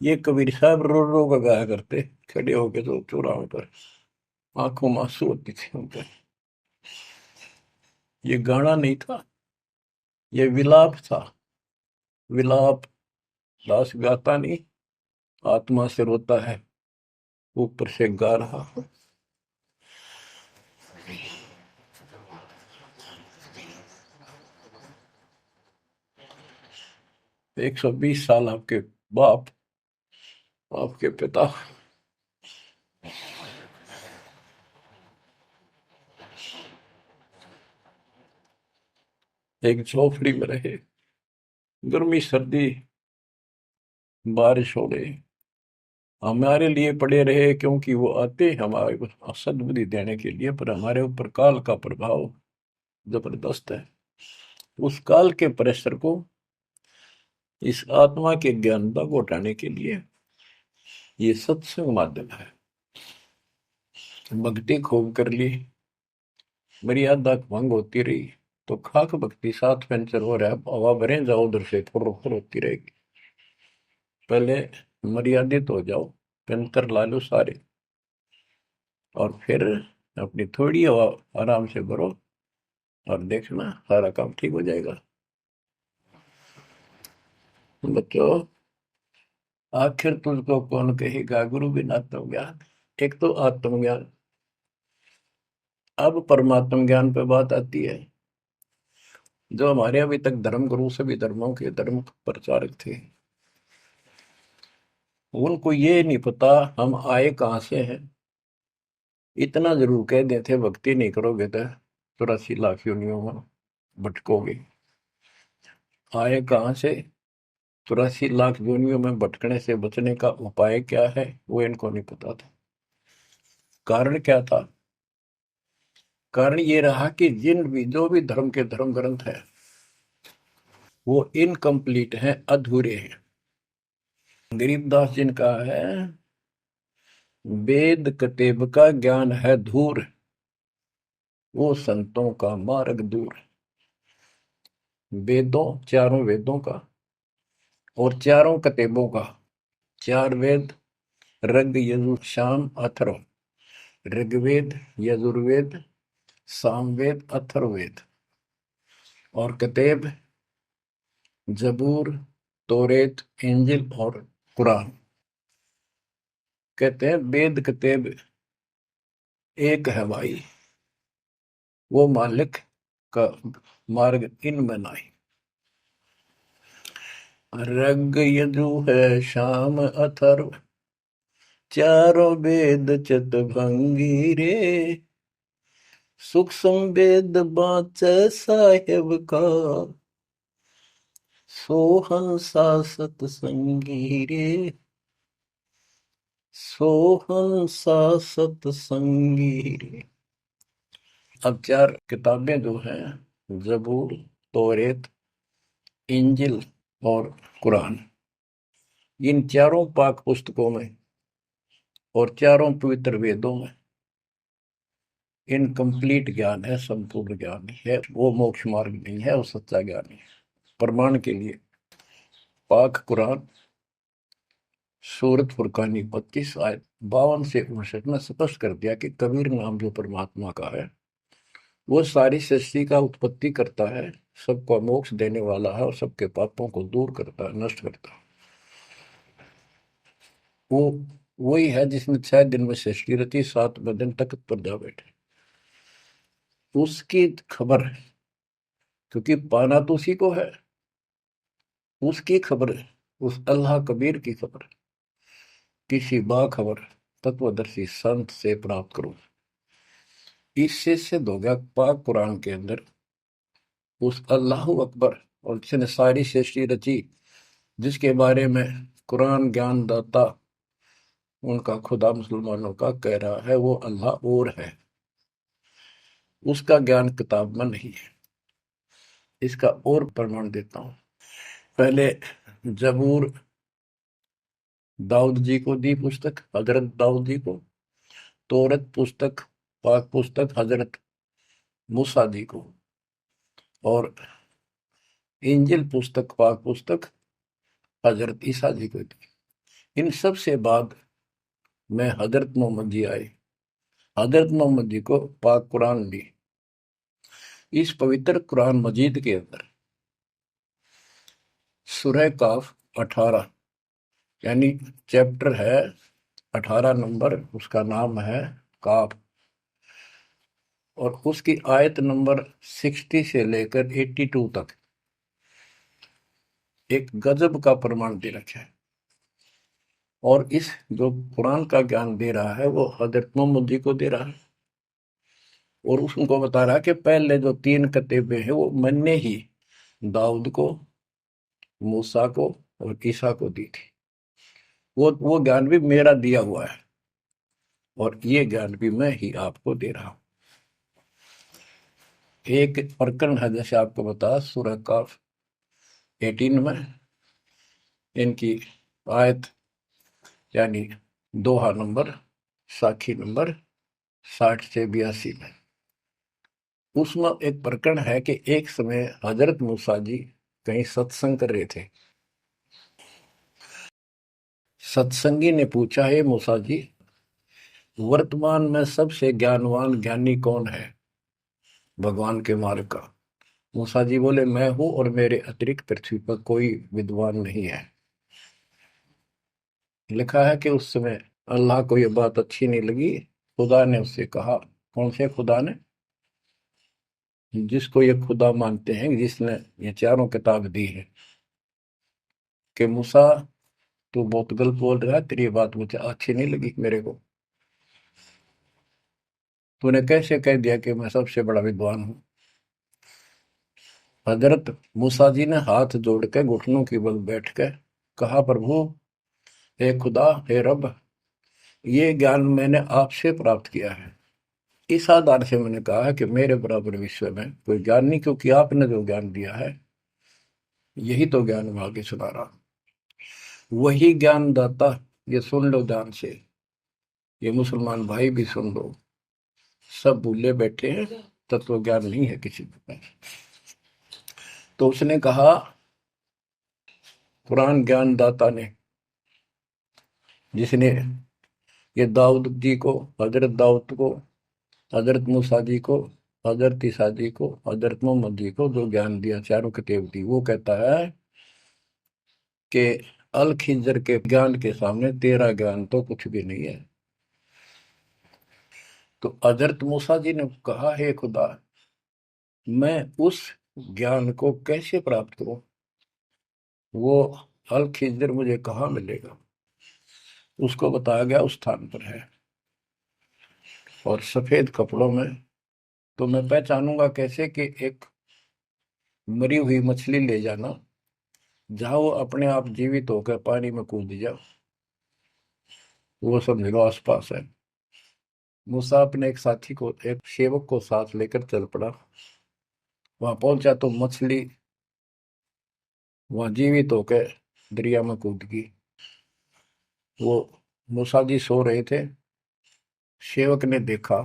ये कबीर साहब रो रो कर गाया करते, खड़े होके तो चौराहों पर, आंखों में आंसू होती थी उनके। ये गाना नहीं था, ये विलाप था। विलाप दास गाता नहीं, आत्मा से रोता है, ऊपर से गा रहा। 120 साल आपके बाप, आपके पिता, एक झोपड़ी में रहे, गर्मी सर्दी बारिश हो गई, हमारे लिए पड़े रहे, क्योंकि वो आते हमारे को सद्बुद्धि देने के लिए, पर हमारे ऊपर काल का प्रभाव जबरदस्त है। उस काल के प्रेशर को इस आत्मा के ज्ञानता को हटाने के लिए ये सत्संग माध्यम है। भक्ति खूब कर ली, मर्यादा भंग होती रही तो खाक भक्ति साथ पंचर हो रहा है, हवा भरे जाओ उधर से फुर फुर होती रहेगी। पहले मर्यादित हो जाओ, पंचर ला लो सारे, और फिर अपनी थोड़ी हवा आराम से भरो और देखना सारा काम ठीक हो जाएगा। बच्चों, आखिर तुझको कौन कहेगा गुरु बिन आत्मज्ञान। एक तो आत्मज्ञान, अब परमात्म ज्ञान पे बात आती है। जो हमारे अभी तक धर्म गुरु सभी धर्मों के धर्म प्रचारक थे, उनको ये नहीं पता हम आए कहां से हैं। इतना जरूर कह देते, भक्ति नहीं करोगे तो 84 लाख योनियों में भटकोगे। आए कहां से, 84 लाख योनियों में भटकने से बचने का उपाय क्या है, वो इनको नहीं पता था। कारण क्या था? कारण ये रहा कि जो भी धर्म के धर्म ग्रंथ है वो इनकम्प्लीट हैं, अधूरे हैं। गरीबदास जिनका है, वेद कतेब का ज्ञान है धूर, वो संतों का मार्ग दूर। वेदों, चारों वेदों का और चारों कतेबों का, 4 वेद ऋग यजुर शाम अथर्व, ऋग्वेद यजुर्वेद सामवेद अथर्ववेद, और कतेब जबूर तोरेत इंजिल और कुरान। कहते हैं वेद कतेब एक है भाई, वो मालिक का मार्ग इन बनाई। ऋग यजु है शाम अथर्व, चारों वेद चितभंगी रे, सूक्ष्म वेद बाँचे साहेब का, सोहंसा सतसंगी रे, सोहंसा सतसंगी रे। अब 4 किताबें जो हैं, जबूर तौरेत इंजिल और कुरान, इन चारों पाक पुस्तकों में और चारों पवित्र वेदों में इनकम्प्लीट ज्ञान है, संपूर्ण ज्ञान है, वो मोक्ष मार्ग नहीं है, वो सच्चा ज्ञान है। प्रमाण के लिए पाक कुरान सूरत फुरकानी 25 आयत 52 से 59 में स्पष्ट कर दिया कि कबीर नाम जो परमात्मा का है वो सारी सृष्टि का उत्पत्ति करता है, सबको मोक्ष देने वाला है और सबके पापों को दूर करता है, नष्ट करता है। वो वही है जिसने 6 दिन में सृष्टि रची, 7वें दिन तख्त पर जा बैठे। उसकी खबर है, क्योंकि पाना तो उसी को है, उसकी खबर है, उस अल्लाह कबीर की खबर है। किसी बाखबर तत्वदर्शी संत से प्राप्त करो। इससे सिद्ध हो गया पाक कुरान के अंदर उस अल्लाह अकबर और जिसने सारी सृष्टि रची, जिसके बारे में कुरान ज्ञान दाता उनका खुदा मुसलमानों का कह रहा है वो अल्लाह और है, उसका ज्ञान किताब में नहीं है। इसका और प्रमाण देता हूं। पहले जबूर दाऊद जी को दी पुस्तक, हजरत दाऊद जी को। तौरत पुस्तक, पाक पुस्तक हजरत मूसा जी को। और इंजिल पुस्तक, पाक पुस्तक हजरत ईसा जी को दी। इन सब से बाद में हजरत मोहम्मद जी आए, हजरत मोहम्मद जी को पाक कुरान दी। इस पवित्र कुरान मजीद के अंदर सूरह काफ 18 यानी चैप्टर है 18 नंबर, उसका नाम है काफ, और उसकी आयत नंबर 60 से लेकर 82 तक एक गजब का प्रमाण दे रखा है। और इस जो कुरान का ज्ञान दे रहा है वो हजरत मोहम्मद जी को दे रहा है, और उसको बता रहा है कि पहले जो 3 कतीबे हैं वो मैंने ही दाऊद को, मूसा को और ईसा को दी थी। वो ज्ञान भी मेरा दिया हुआ है, और ये ज्ञान भी मैं ही आपको दे रहा हूं। एक प्रकरण है, जैसे आपको बता, सूरह काफ 18 में इनकी आयत, यानी दोहा नंबर, साखी नंबर 60 से 82 में, उसमें एक प्रकरण है कि एक समय हजरत मूसा जी कहीं सत्संग कर रहे थे। सत्संगी ने पूछा, हे मूसा जी, वर्तमान में सबसे ज्ञानवान ज्ञानी कौन है भगवान के मार्ग का? मूसा जी बोले, मैं हूं, और मेरे अतिरिक्त पृथ्वी पर कोई विद्वान नहीं है। लिखा है कि उस समय अल्लाह को यह बात अच्छी नहीं लगी। खुदा ने उससे कहा, कौन से खुदा ने? जिसको ये खुदा मानते हैं, जिसने ये चारों किताब दी है, कि मूसा तू बहुत गलत बोल रहा है, तेरी बात मुझे अच्छी नहीं लगी मेरे को। तूने कैसे कह दिया कि मैं सबसे बड़ा विद्वान हूं? हजरत मूसा जी ने हाथ जोड़ के घुटनों की बल बैठ के कहा, प्रभु, हे खुदा, हे रब, ये ज्ञान मैंने आपसे प्राप्त किया है। इस आधार से मैंने कहा है कि मेरे बराबर विश्व में कोई ज्ञान नहीं, क्योंकि आपने जो ज्ञान दिया है यही तो ज्ञान मैं आगे सुना रहा हूं। वही ज्ञान दाता, ये सुन लो ध्यान से, ये मुसलमान भाई भी सुन लो, सब भूले बैठे हैं, तत्व ज्ञान नहीं है किसी के पास। तो उसने कहा, कुरान ज्ञान दाता ने, जिसने ये दाऊद जी को, हजरत दाऊद को, हजरत मूसा जी को, हजरत ईसा जी को, हजरत मोहम्मद जी को जो ज्ञान दिया, चारों किताब दी, वो कहता है कि अल खिजर के ज्ञान के सामने तेरा ज्ञान तो कुछ भी नहीं है। तो हजरत मूसा जी ने कहा, हे खुदा, मैं उस ज्ञान को कैसे प्राप्त करूं? वो अल खिजर मुझे कहाँ मिलेगा? उसको बताया गया उस स्थान पर है, और सफेद कपड़ों में। तो मैं पहचानूंगा कैसे कि एक मरी हुई मछली ले जाना, जहां वो अपने आप जीवित होकर पानी में कूद जाओ, वो समझ लो आसपास है। मूसा अपने एक साथी को, एक सेवक को साथ लेकर चल पड़ा। वहां पहुंचा तो मछली वहां जीवित होकर दरिया में कूद गई। वो मूसा जी सो रहे थे, सेवक ने देखा,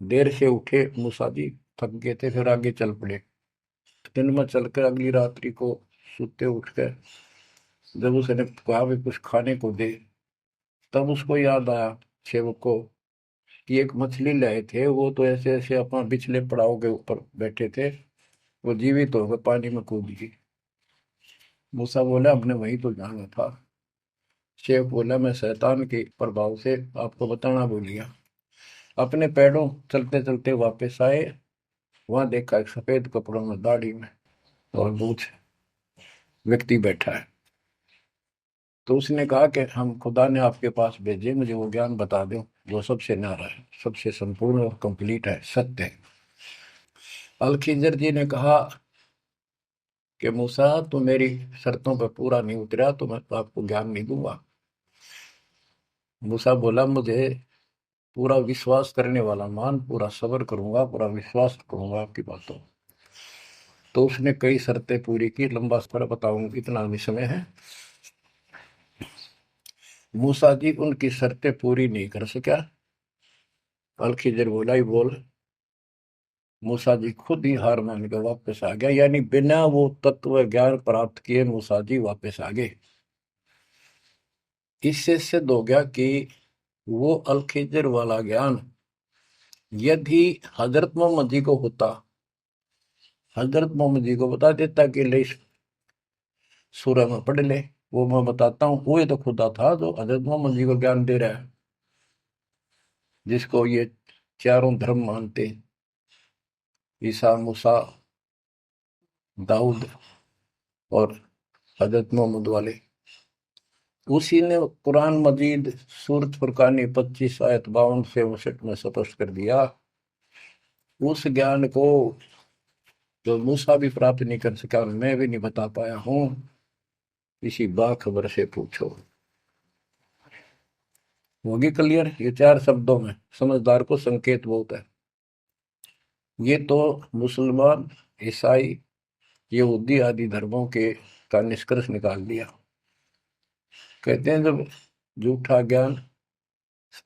देर से उठे मूसा जी, थक गए थे, फिर आगे चल पड़े। दिन में चलकर अगली रात्रि को सुते उठकर जब उसने कहा भी कुछ खाने को दे, तब उसको याद आया, सेवक को, कि एक मछली लाए थे, वो तो ऐसे ऐसे अपना पिछले पड़ाव के ऊपर बैठे थे, वो जीवित होकर पानी में कूद गई। मूसा बोला, हमने वही तो जाना था। शेख बोला, मैं शैतान के प्रभाव से आपको बताना भूल गया। अपने पैरों चलते चलते वापस आए, वहां देखा एक सफेद कपड़ों में, दाढ़ी में और मूछ व्यक्ति बैठा है। तो उसने कहा कि हम खुदा ने आपके पास भेजे, मुझे वो ज्ञान बता दो जो सबसे न्यारा है, सबसे संपूर्ण और कंप्लीट है, सत्य है। अल खिजर जी ने कहा कि मूसा, तो मेरी शर्तों पर पूरा नहीं उतरा तो मैं तो आपको ज्ञान नहीं दूंगा। मूसा बोला, मुझे पूरा विश्वास करने वाला मान, पूरा सब्र करूंगा, पूरा विश्वास करूंगा आपकी बातों। तो उसने कई शर्तें पूरी की, लंबा सफर बताऊंगा, इतना भी समय है। मूसा जी उनकी शर्तें पूरी नहीं कर सका। अल खिजर बोला, ही बोल। मूसा जी खुद ही हार मान के वापस आ गया, यानी बिना वो तत्व ज्ञान प्राप्त किए मूसा जी वापस आ गए। इससे सिद्ध हो गया कि वो अल खिजर वाला ज्ञान यदि हजरत मोहम्मद जी को होता, हजरत मोहम्मद जी को बता देता कि ले सूरह में पढ़ ले, वो मैं बताता हूँ, वो ये तो खुदा था जो हजरत मोहम्मद जी को ज्ञान दे रहा है, जिसको ये चारों धर्म मानते, ईसा, मूसा, दाऊद और हजरत मोहम्मद वाले। उसी ने कुरान मजीद सूरत फुरकानी 25 आयत 52 से 59 में स्पष्ट कर दिया। उस ज्ञान को जो मूसा भी प्राप्त नहीं कर सका, मैं भी नहीं बता पाया हूँ, इसी बाखबर से पूछो। होगी क्लियर? ये 4 शब्दों में समझदार को संकेत बहुत है। ये तो मुसलमान, ईसाई, यहूदी आदि धर्मों के का निष्कर्ष निकाल दिया। कहते हैं जब झूठा ज्ञान,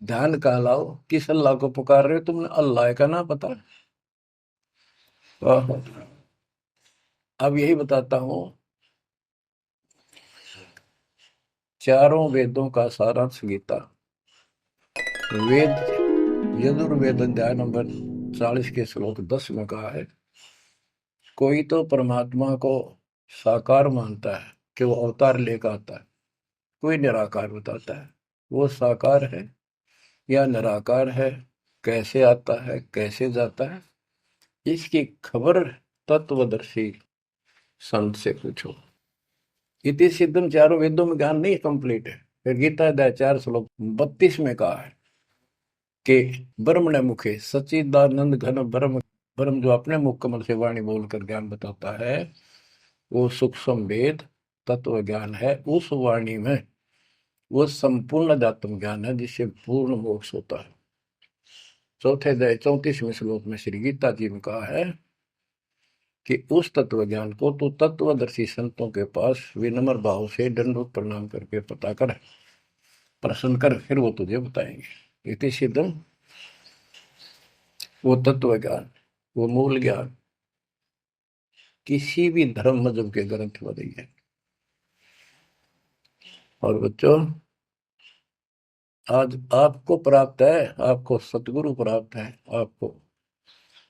ध्यान का लाओ, किस अल्लाह को पुकार रहे हो तुमने? अल्लाह का ना पता? अब यही बताता हूं, चारों वेदों का सारांश गीता। वेद, यजुर्वेद अध्याय नंबर 40 के श्लोक 10 में कहा है, कोई तो परमात्मा को साकार मानता है कि वो अवतार लेकर आता है, कोई निराकार बताता है। वो साकार है या निराकार है, कैसे आता है, कैसे जाता है, इसकी खबर तत्वदर्शी संत से पूछो। इति सिद्धम, चारों वेदों में ज्ञान नहीं कंप्लीट है। फिर गीता अध्याय 4 श्लोक 32 में कहा है कि ब्रह्मणे मुखे सच्चिदानंद घन ब्रह्म, ब्रह्म जो अपने मुख कमल से वाणी बोलकर ज्ञान बताता है, वो सूक्ष्म वेद तत्व ज्ञान है। उस वाणी में वो संपूर्ण अध्यात्म ज्ञान है जिससे पूर्ण मोक्ष होता है। चौथे अध्याय 34वें श्लोक में श्री गीता जी ने कहा है कि उस तत्व ज्ञान को तो तत्वदर्शी संतों के पास विनम्र भाव से दंडवत प्रणाम करके पता कर, प्रश्न कर, फिर वो तुझे बताएंगे। इति सिद्धम, वो तत्व ज्ञान, वो मूल ज्ञान किसी भी धर्म मजहब के ग्रंथ में नहीं है। और बच्चों, आज आपको प्राप्त है, आपको सतगुरु प्राप्त है, आपको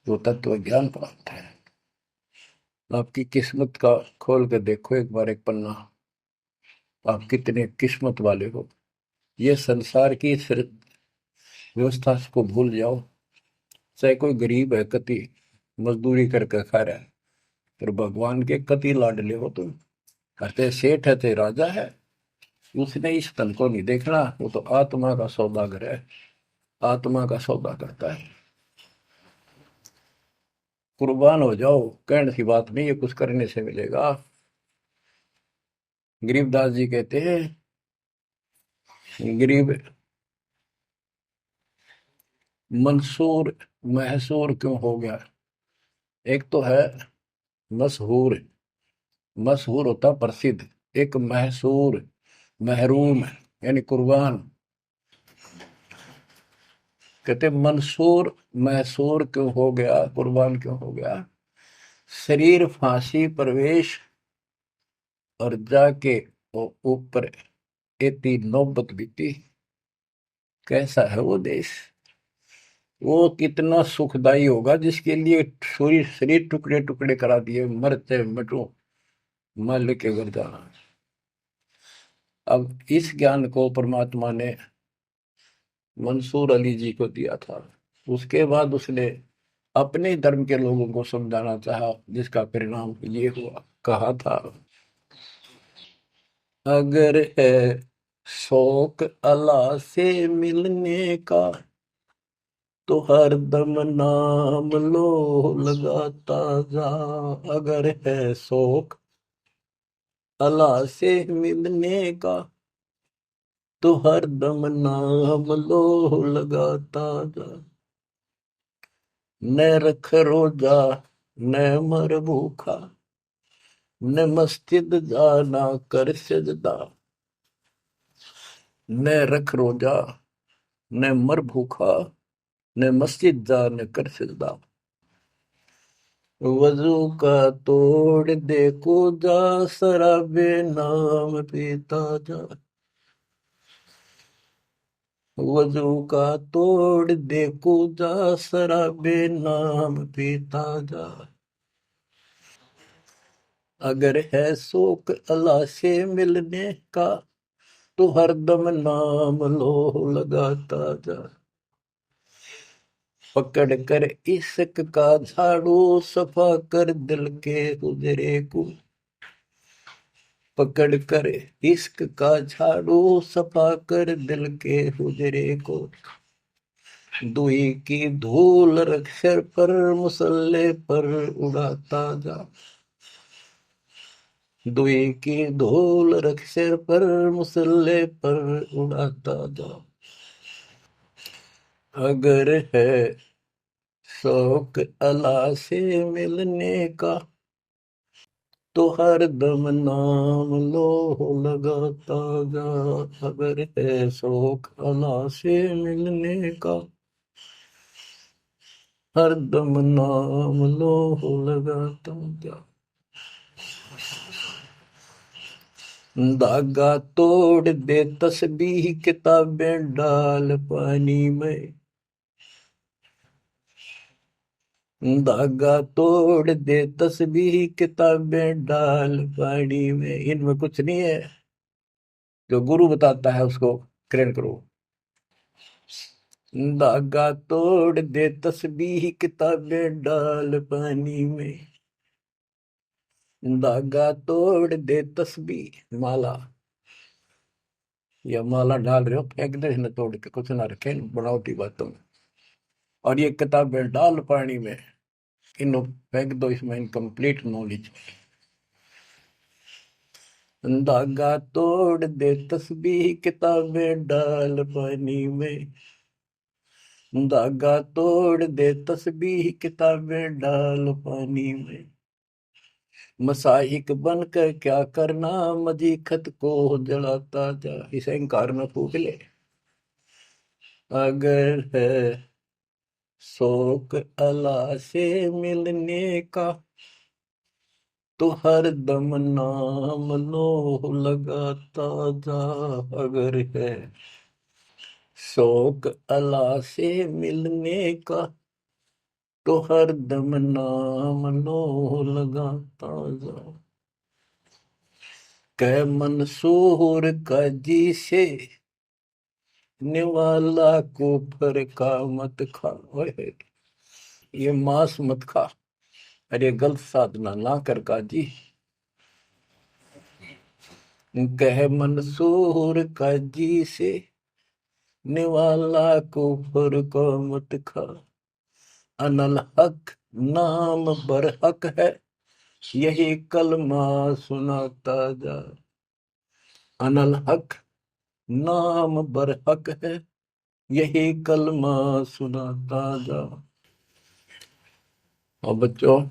वो तत्व ज्ञान प्राप्त है। आपकी किस्मत का खोल कर देखो एक बार, एक पन्ना, आप कितने किस्मत वाले हो। ये संसार की व्यवस्था को भूल जाओ। चाहे कोई गरीब है, कति मजदूरी करके खा रहा है, फिर भगवान के कति लाडले हो तुम। कहते सेठ है, ते राजा है, उसने इस तन को नहीं देखना, वो तो आत्मा का सौदागर है, आत्मा का सौदा करता है। कुर्बान हो जाओ, कहने की बात नहीं, ये कुछ करने से मिलेगा। गरीबदास जी कहते हैं, गरीब मंसूर महसूर क्यों हो गया? एक तो है मशहूर, मशहूर होता प्रसिद्ध, एक महसूर, महरूम यानी कुर्बान। कहते मंसूर महसूर क्यों हो गया, कुर्बान क्यों हो गया? शरीर फांसी प्रवेश और जाके ऊपर एती नौबत बीती। कैसा है वो देश? वो कितना सुखदाई होगा जिसके लिए शरीर शरीर टुकड़े टुकड़े करा दिए, मरते मटो मल के घर जाना। अब इस ज्ञान को परमात्मा ने मंसूर अली जी को दिया था। उसके बाद उसने अपने धर्म के लोगों को समझाना चाहा, जिसका परिणाम ये हुआ। कहा था, अगर है शौक अल्लाह से मिलने का तो हर दम नाम लो लगाता जा। अगर है शौक अल्लाह से मिलने का तो हर दम नाम लो लगाता जा। न रख रोजा न मर भूखा, न मस्जिद जाना कर सजदा। न रख रोजा न मर भूखा, न मस्जिद जा न कर सजदा। वजू का तोड़ दे जा, शराबे नाम पीता जा। वजू का तोड़ दे जा, शराबे नाम पीता जा। अगर है शौक अल्लाह से मिलने का तो हरदम नाम लो लगाता जा। पकड़ कर इश्क का झाड़ू सफा कर दिल के हुजरे को। पकड़ कर इश्क का झाड़ू सफा कर दिल के हुजरे को। दुई की धूल रख सिर पर मुसल्ले पर उड़ाता जा। दुई की धूल रख सिर पर, मुसल्ले पर उड़ाता जा। अगर है शौक अला से मिलने का, तो हर दम नाम लो लगाता जा। अगर है शौक अला से मिलने का, हर दम नाम लो लगाता जा। धागा तोड़ दे तस्बीह किताबें डाल पानी में। धागा तोड़ दे तस्बीह किताबें डाल पानी में। इनमें कुछ नहीं है, जो गुरु बताता है उसको ग्रहण करो। धागा तोड़ दे तस्बीह किताबें डाल पानी में। धागा तोड़ दे तस्बीह माला, या माला डाल रहे हो फेंक दे, इन्हें तोड़ के कुछ ना रखे इन बनावटी बातों में। और ये किताबें डाल पानी में, इन्हें फेंक दो इसमें इनकम्प्लीट नॉलेज। धागा तोड़ दे तस्बीह किताबें डाल पानी में। धागा तोड़ दे तस्बीह किताबें डाल पानी में। मसाइक बनकर क्या करना, मजीखत को जलाता जा। इसे अहंकार में फूक ले। अगर है शौक अला से मिलने का, तो हर दम नाम लो लगाता जा। अगर है शौक अला से मिलने का, तो हर दम नाम लो लगाता जा। कह मंसूर का जी से निवाला को फर का मत खा। ओए, ये मांस मत खा। अरे गलत साधना ना कर काजी। कह मंसूर का जी से निवाला को फर का मत खा। अनल हक नाम बरहक है, यही कलमा सुनाता जा। अनल हक नाम बरहक है, यही कलमा सुनाता जा। और बच्चों,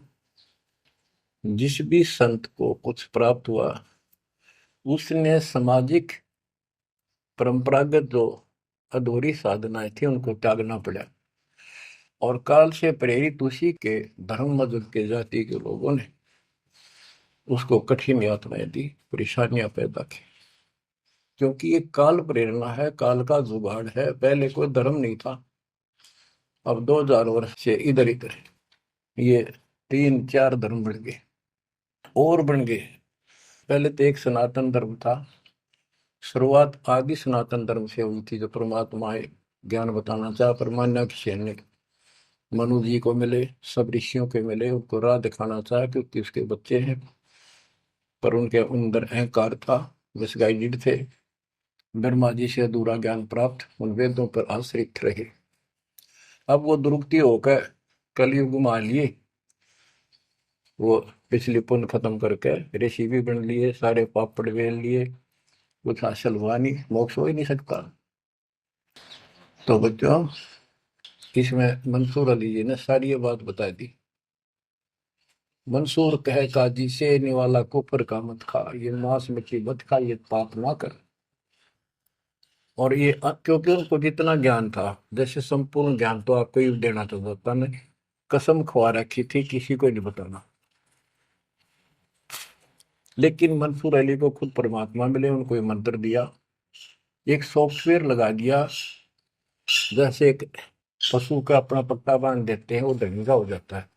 जिस भी संत को कुछ प्राप्त हुआ, उसने सामाजिक परंपरागत जो अधूरी साधनाएं थी उनको त्यागना पड़ा। और काल से प्रेरित उसी के धर्म मजहब के जाति के लोगों ने उसको कठिन यातनाएं दी, परेशानियां पैदा की। क्योंकि ये काल प्रेरणा है, काल का जुगाड़ है। पहले कोई धर्म नहीं था, अब 2000 वर्ष से इधर इधर ये 3-4 धर्म बढ़ गए और बन गए। पहले तो एक सनातन धर्म था। शुरुआत आदि सनातन धर्म से हुई थी, जो परमात्मा ज्ञान बताना चाहा। परमान्या की ने मनु जी को मिले, सब ऋषियों के मिले, उनको राह दिखाना चाहा, क्योंकि उसके बच्चे हैं। पर उनके अंदर अहंकार था, मिसगाइडेड थे। ब्रह्मा जी से अधूरा ज्ञान प्राप्त, उन वेदों पर आश्रित रहे। अब वो दुरुक्ति होकर कलयुग में आ लिए। वो पिछली पुण्य खत्म करके ऋषि भी बन लिए, सारे पापड़ बेल लिए, कुछ हासिल हुआ नहीं, मोक्ष हो ही नहीं सकता। तो बच्चों, इसमें मंसूर अली जी ने सारी ये बात बता दी। मंसूर कहे काजी से निवाला कुफर का मत खा। ये मांस मछली मत खा, ये पाप ना कर। और ये क्योंकि उनको जितना ज्ञान था, जैसे संपूर्ण ज्ञान तो आपको ही देना चाहता था ने कसम खवा रखी थी किसी को नहीं बताना। लेकिन मंसूर अली को खुद परमात्मा मिले, उनको ये मंत्र दिया, एक सॉफ्टवेयर लगा दिया। जैसे एक पशु का अपना पट्टा बांध देते हैं, वो ढंगा हो जाता है।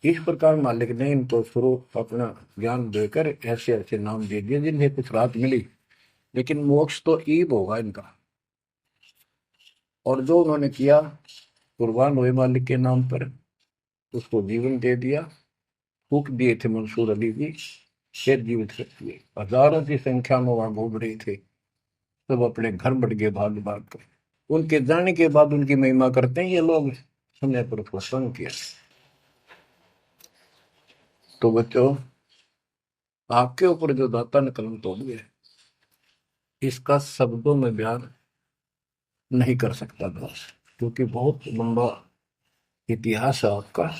इस प्रकार मालिक ने इनको शुरू अपना ज्ञान देकर ऐसे ऐसे नाम दे दिए जिन्हें कुछ राहत मिली। लेकिन मोक्ष तो ईब होगा इनका। और जो उन्होंने किया, कुर्बान हुए मालिक के नाम पर, उसको जीवन दे दिया। फूक दिए थे मंसूर अली जी, फिर जीवित कर दिए। हजारों की संख्या में वहां घूम रहे थे, सब अपने घर बढ़ गए भाग भाग कर। उनके जाने के बाद उनकी महिमा करते हैं ये लोग, समय पर उसको संग किया। तो बच्चों, आपके ऊपर जो दाता ने कलम तोड़ दिया है, इसका शब्दों में बयान नहीं कर सकता बस, क्योंकि बहुत लंबा इतिहास है आपका।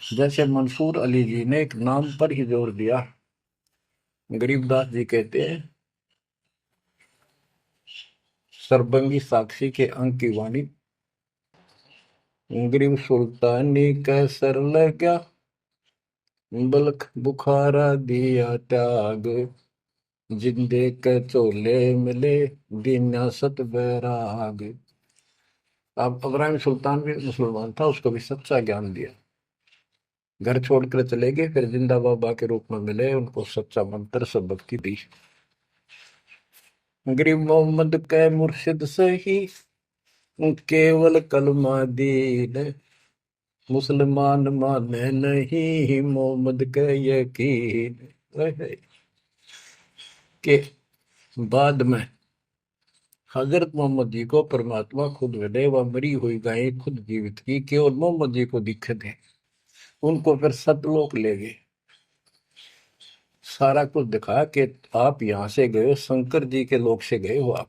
जैसे मंसूर अली जी ने एक नाम पर ही जोर दिया। गरीबदास जी कहते हैं, सरबंगी साक्षी के अंक की वाणी, गरीब सुल्तानी कैसर लगा, बल्ख बुखारा दिया त्याग, जिंदे के चोले मिले, दीना सत बैराग। अब इब्राहिम सुल्तान भी मुसलमान था, उसको भी सच्चा ज्ञान दिया। घर छोड़कर चले गए, फिर जिंदा बाबा के रूप में मिले, उनको सच्चा मंत्र से भक्ति दी। गरीब मोहम्मद के मुर्शिद सही, केवल कलमा दीन, मुसलमान माने नहीं, मोहम्मद के यकीन। के बाद में हजरत मोहम्मद जी को परमात्मा खुद मिले, वह मरी हुई गायें खुद जीवित की, केवल मोहम्मद जी को दिखे थे। उनको फिर सतलोक ले गए, सारा कुछ दिखा कि आप यहाँ से गए हो, शंकर जी के लोक से गए हो आप,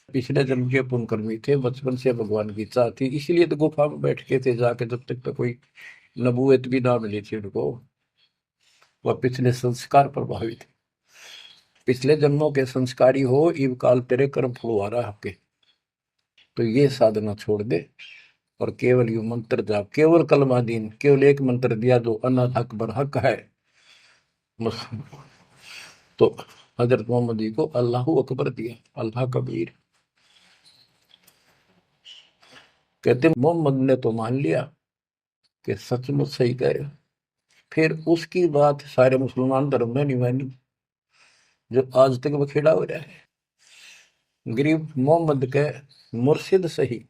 पिछले जन्म के पुण्यकर्मी थे, बचपन से भगवान की इच्छा थी, इसलिए तो गुफा में बैठ के थे जाके, जब तक तो कोई नबूवत भी ना मिली थी उनको। वह पिछले संस्कार प्रभावित थे, पिछले जन्मों के संस्कारी हो, इव काल तेरे कर्म फुलवा रहा आपके, तो ये साधना छोड़ दे और केवल यू मंत्र जाप, केवल कलमा दीन, केवल एक मंत्र दिया जो अनाथ हक बर हक है। तो हजरत मोहम्मद जी को अल्लाह अकबर दिया, अल्लाह कबीर। कहते मोहम्मद ने तो मान लिया कि सचमुच सही कह रहे, फिर उसकी बात सारे मुसलमान धर्म ने नहीं मानी, जो आज तक बखेड़ा हो रहा है। गरीब मोहम्मद के मुर्शिद सही,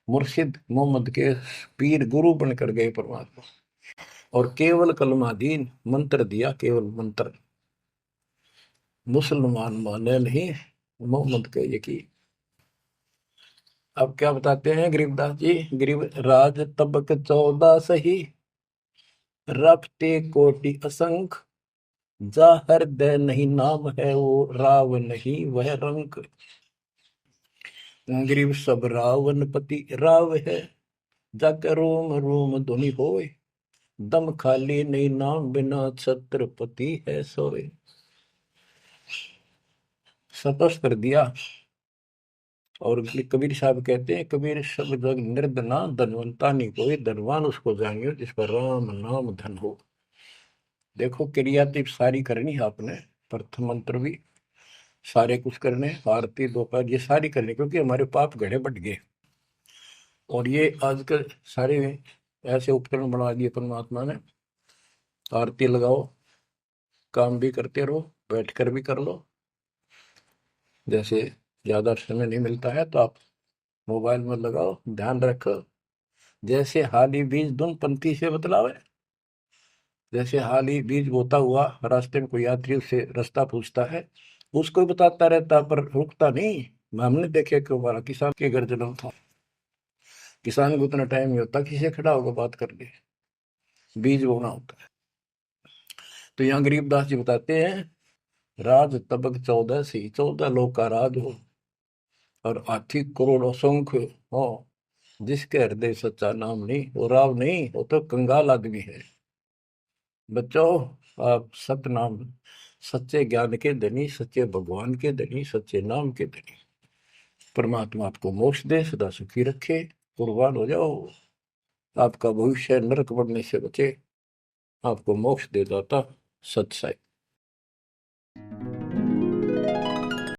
मुर्शिद मोहम्मद के पीर गुरु बनकर गए परमात्मा, और केवल कलमा दीन मंत्र दिया, केवल मंत्र, मुसलमान माने नहीं, मोहम्मद के यकीन। अब क्या बताते हैं गरीबदास जी, गरीब राज तबक 14 सही, रफ्ते कोटि असंख, जा हृदय नहीं नाम है वो, राव नहीं वह रंक। गरीब सब रावण पति राव है, जाकर रोम रोम धुनि होए, दम खाली नहीं नाम बिना छत्रपति है सोए। सतस कर दिया। और कबीर साहब कहते हैं, कबीर सब जग निर्धना, धनवंता नहीं कोई, धनवान उसको जानियो जिस पर राम नाम धन हो। देखो क्रिया तो सारी करनी है आपने, प्रथम मंत्र भी सारे कुछ करने, आरती दोपहर ये सारी करनी, क्योंकि हमारे पाप घड़े बढ़ गए। और ये आजकल सारे ऐसे उपकरण बना दिए परमात्मा ने, आरती लगाओ, काम भी करते रहो, बैठकर भी कर लो। जैसे ज्यादा समय नहीं मिलता है तो आप मोबाइल में लगाओ, ध्यान रखो। जैसे हाली बीज धुन पंक्ति से बतलावे, जैसे हाली बीज बोता हुआ रास्ते में कोई यात्री उससे रास्ता पूछता है, उसको बताता रहता पर रुकता नहीं। हमने देखे कि हमारा किसान के घर जन्म था, किसान को उतना टाइम नहीं होता किसी से खड़ा होकर बात कर ले, बीज बोना होता है। तो यहाँ गरीबदास जी बताते हैं, राज तबक 14 सी, 14 लोग का राज हो, और हाथी करोड़ों असंख्य हो, जिसके हृदय सच्चा नाम नहीं, वो राव नहीं, वो तो कंगाल आदमी है। बच्चों, आप सत्य नाम, सच्चे ज्ञान के धनी, सच्चे भगवान के धनी, सच्चे नाम के धनी, परमात्मा आपको मोक्ष दे, सदा सुखी रखे, कुर्बान हो जाओ, आपका भविष्य नरक बढ़ने से बचे, आपको मोक्ष दे दाता सत्य साई।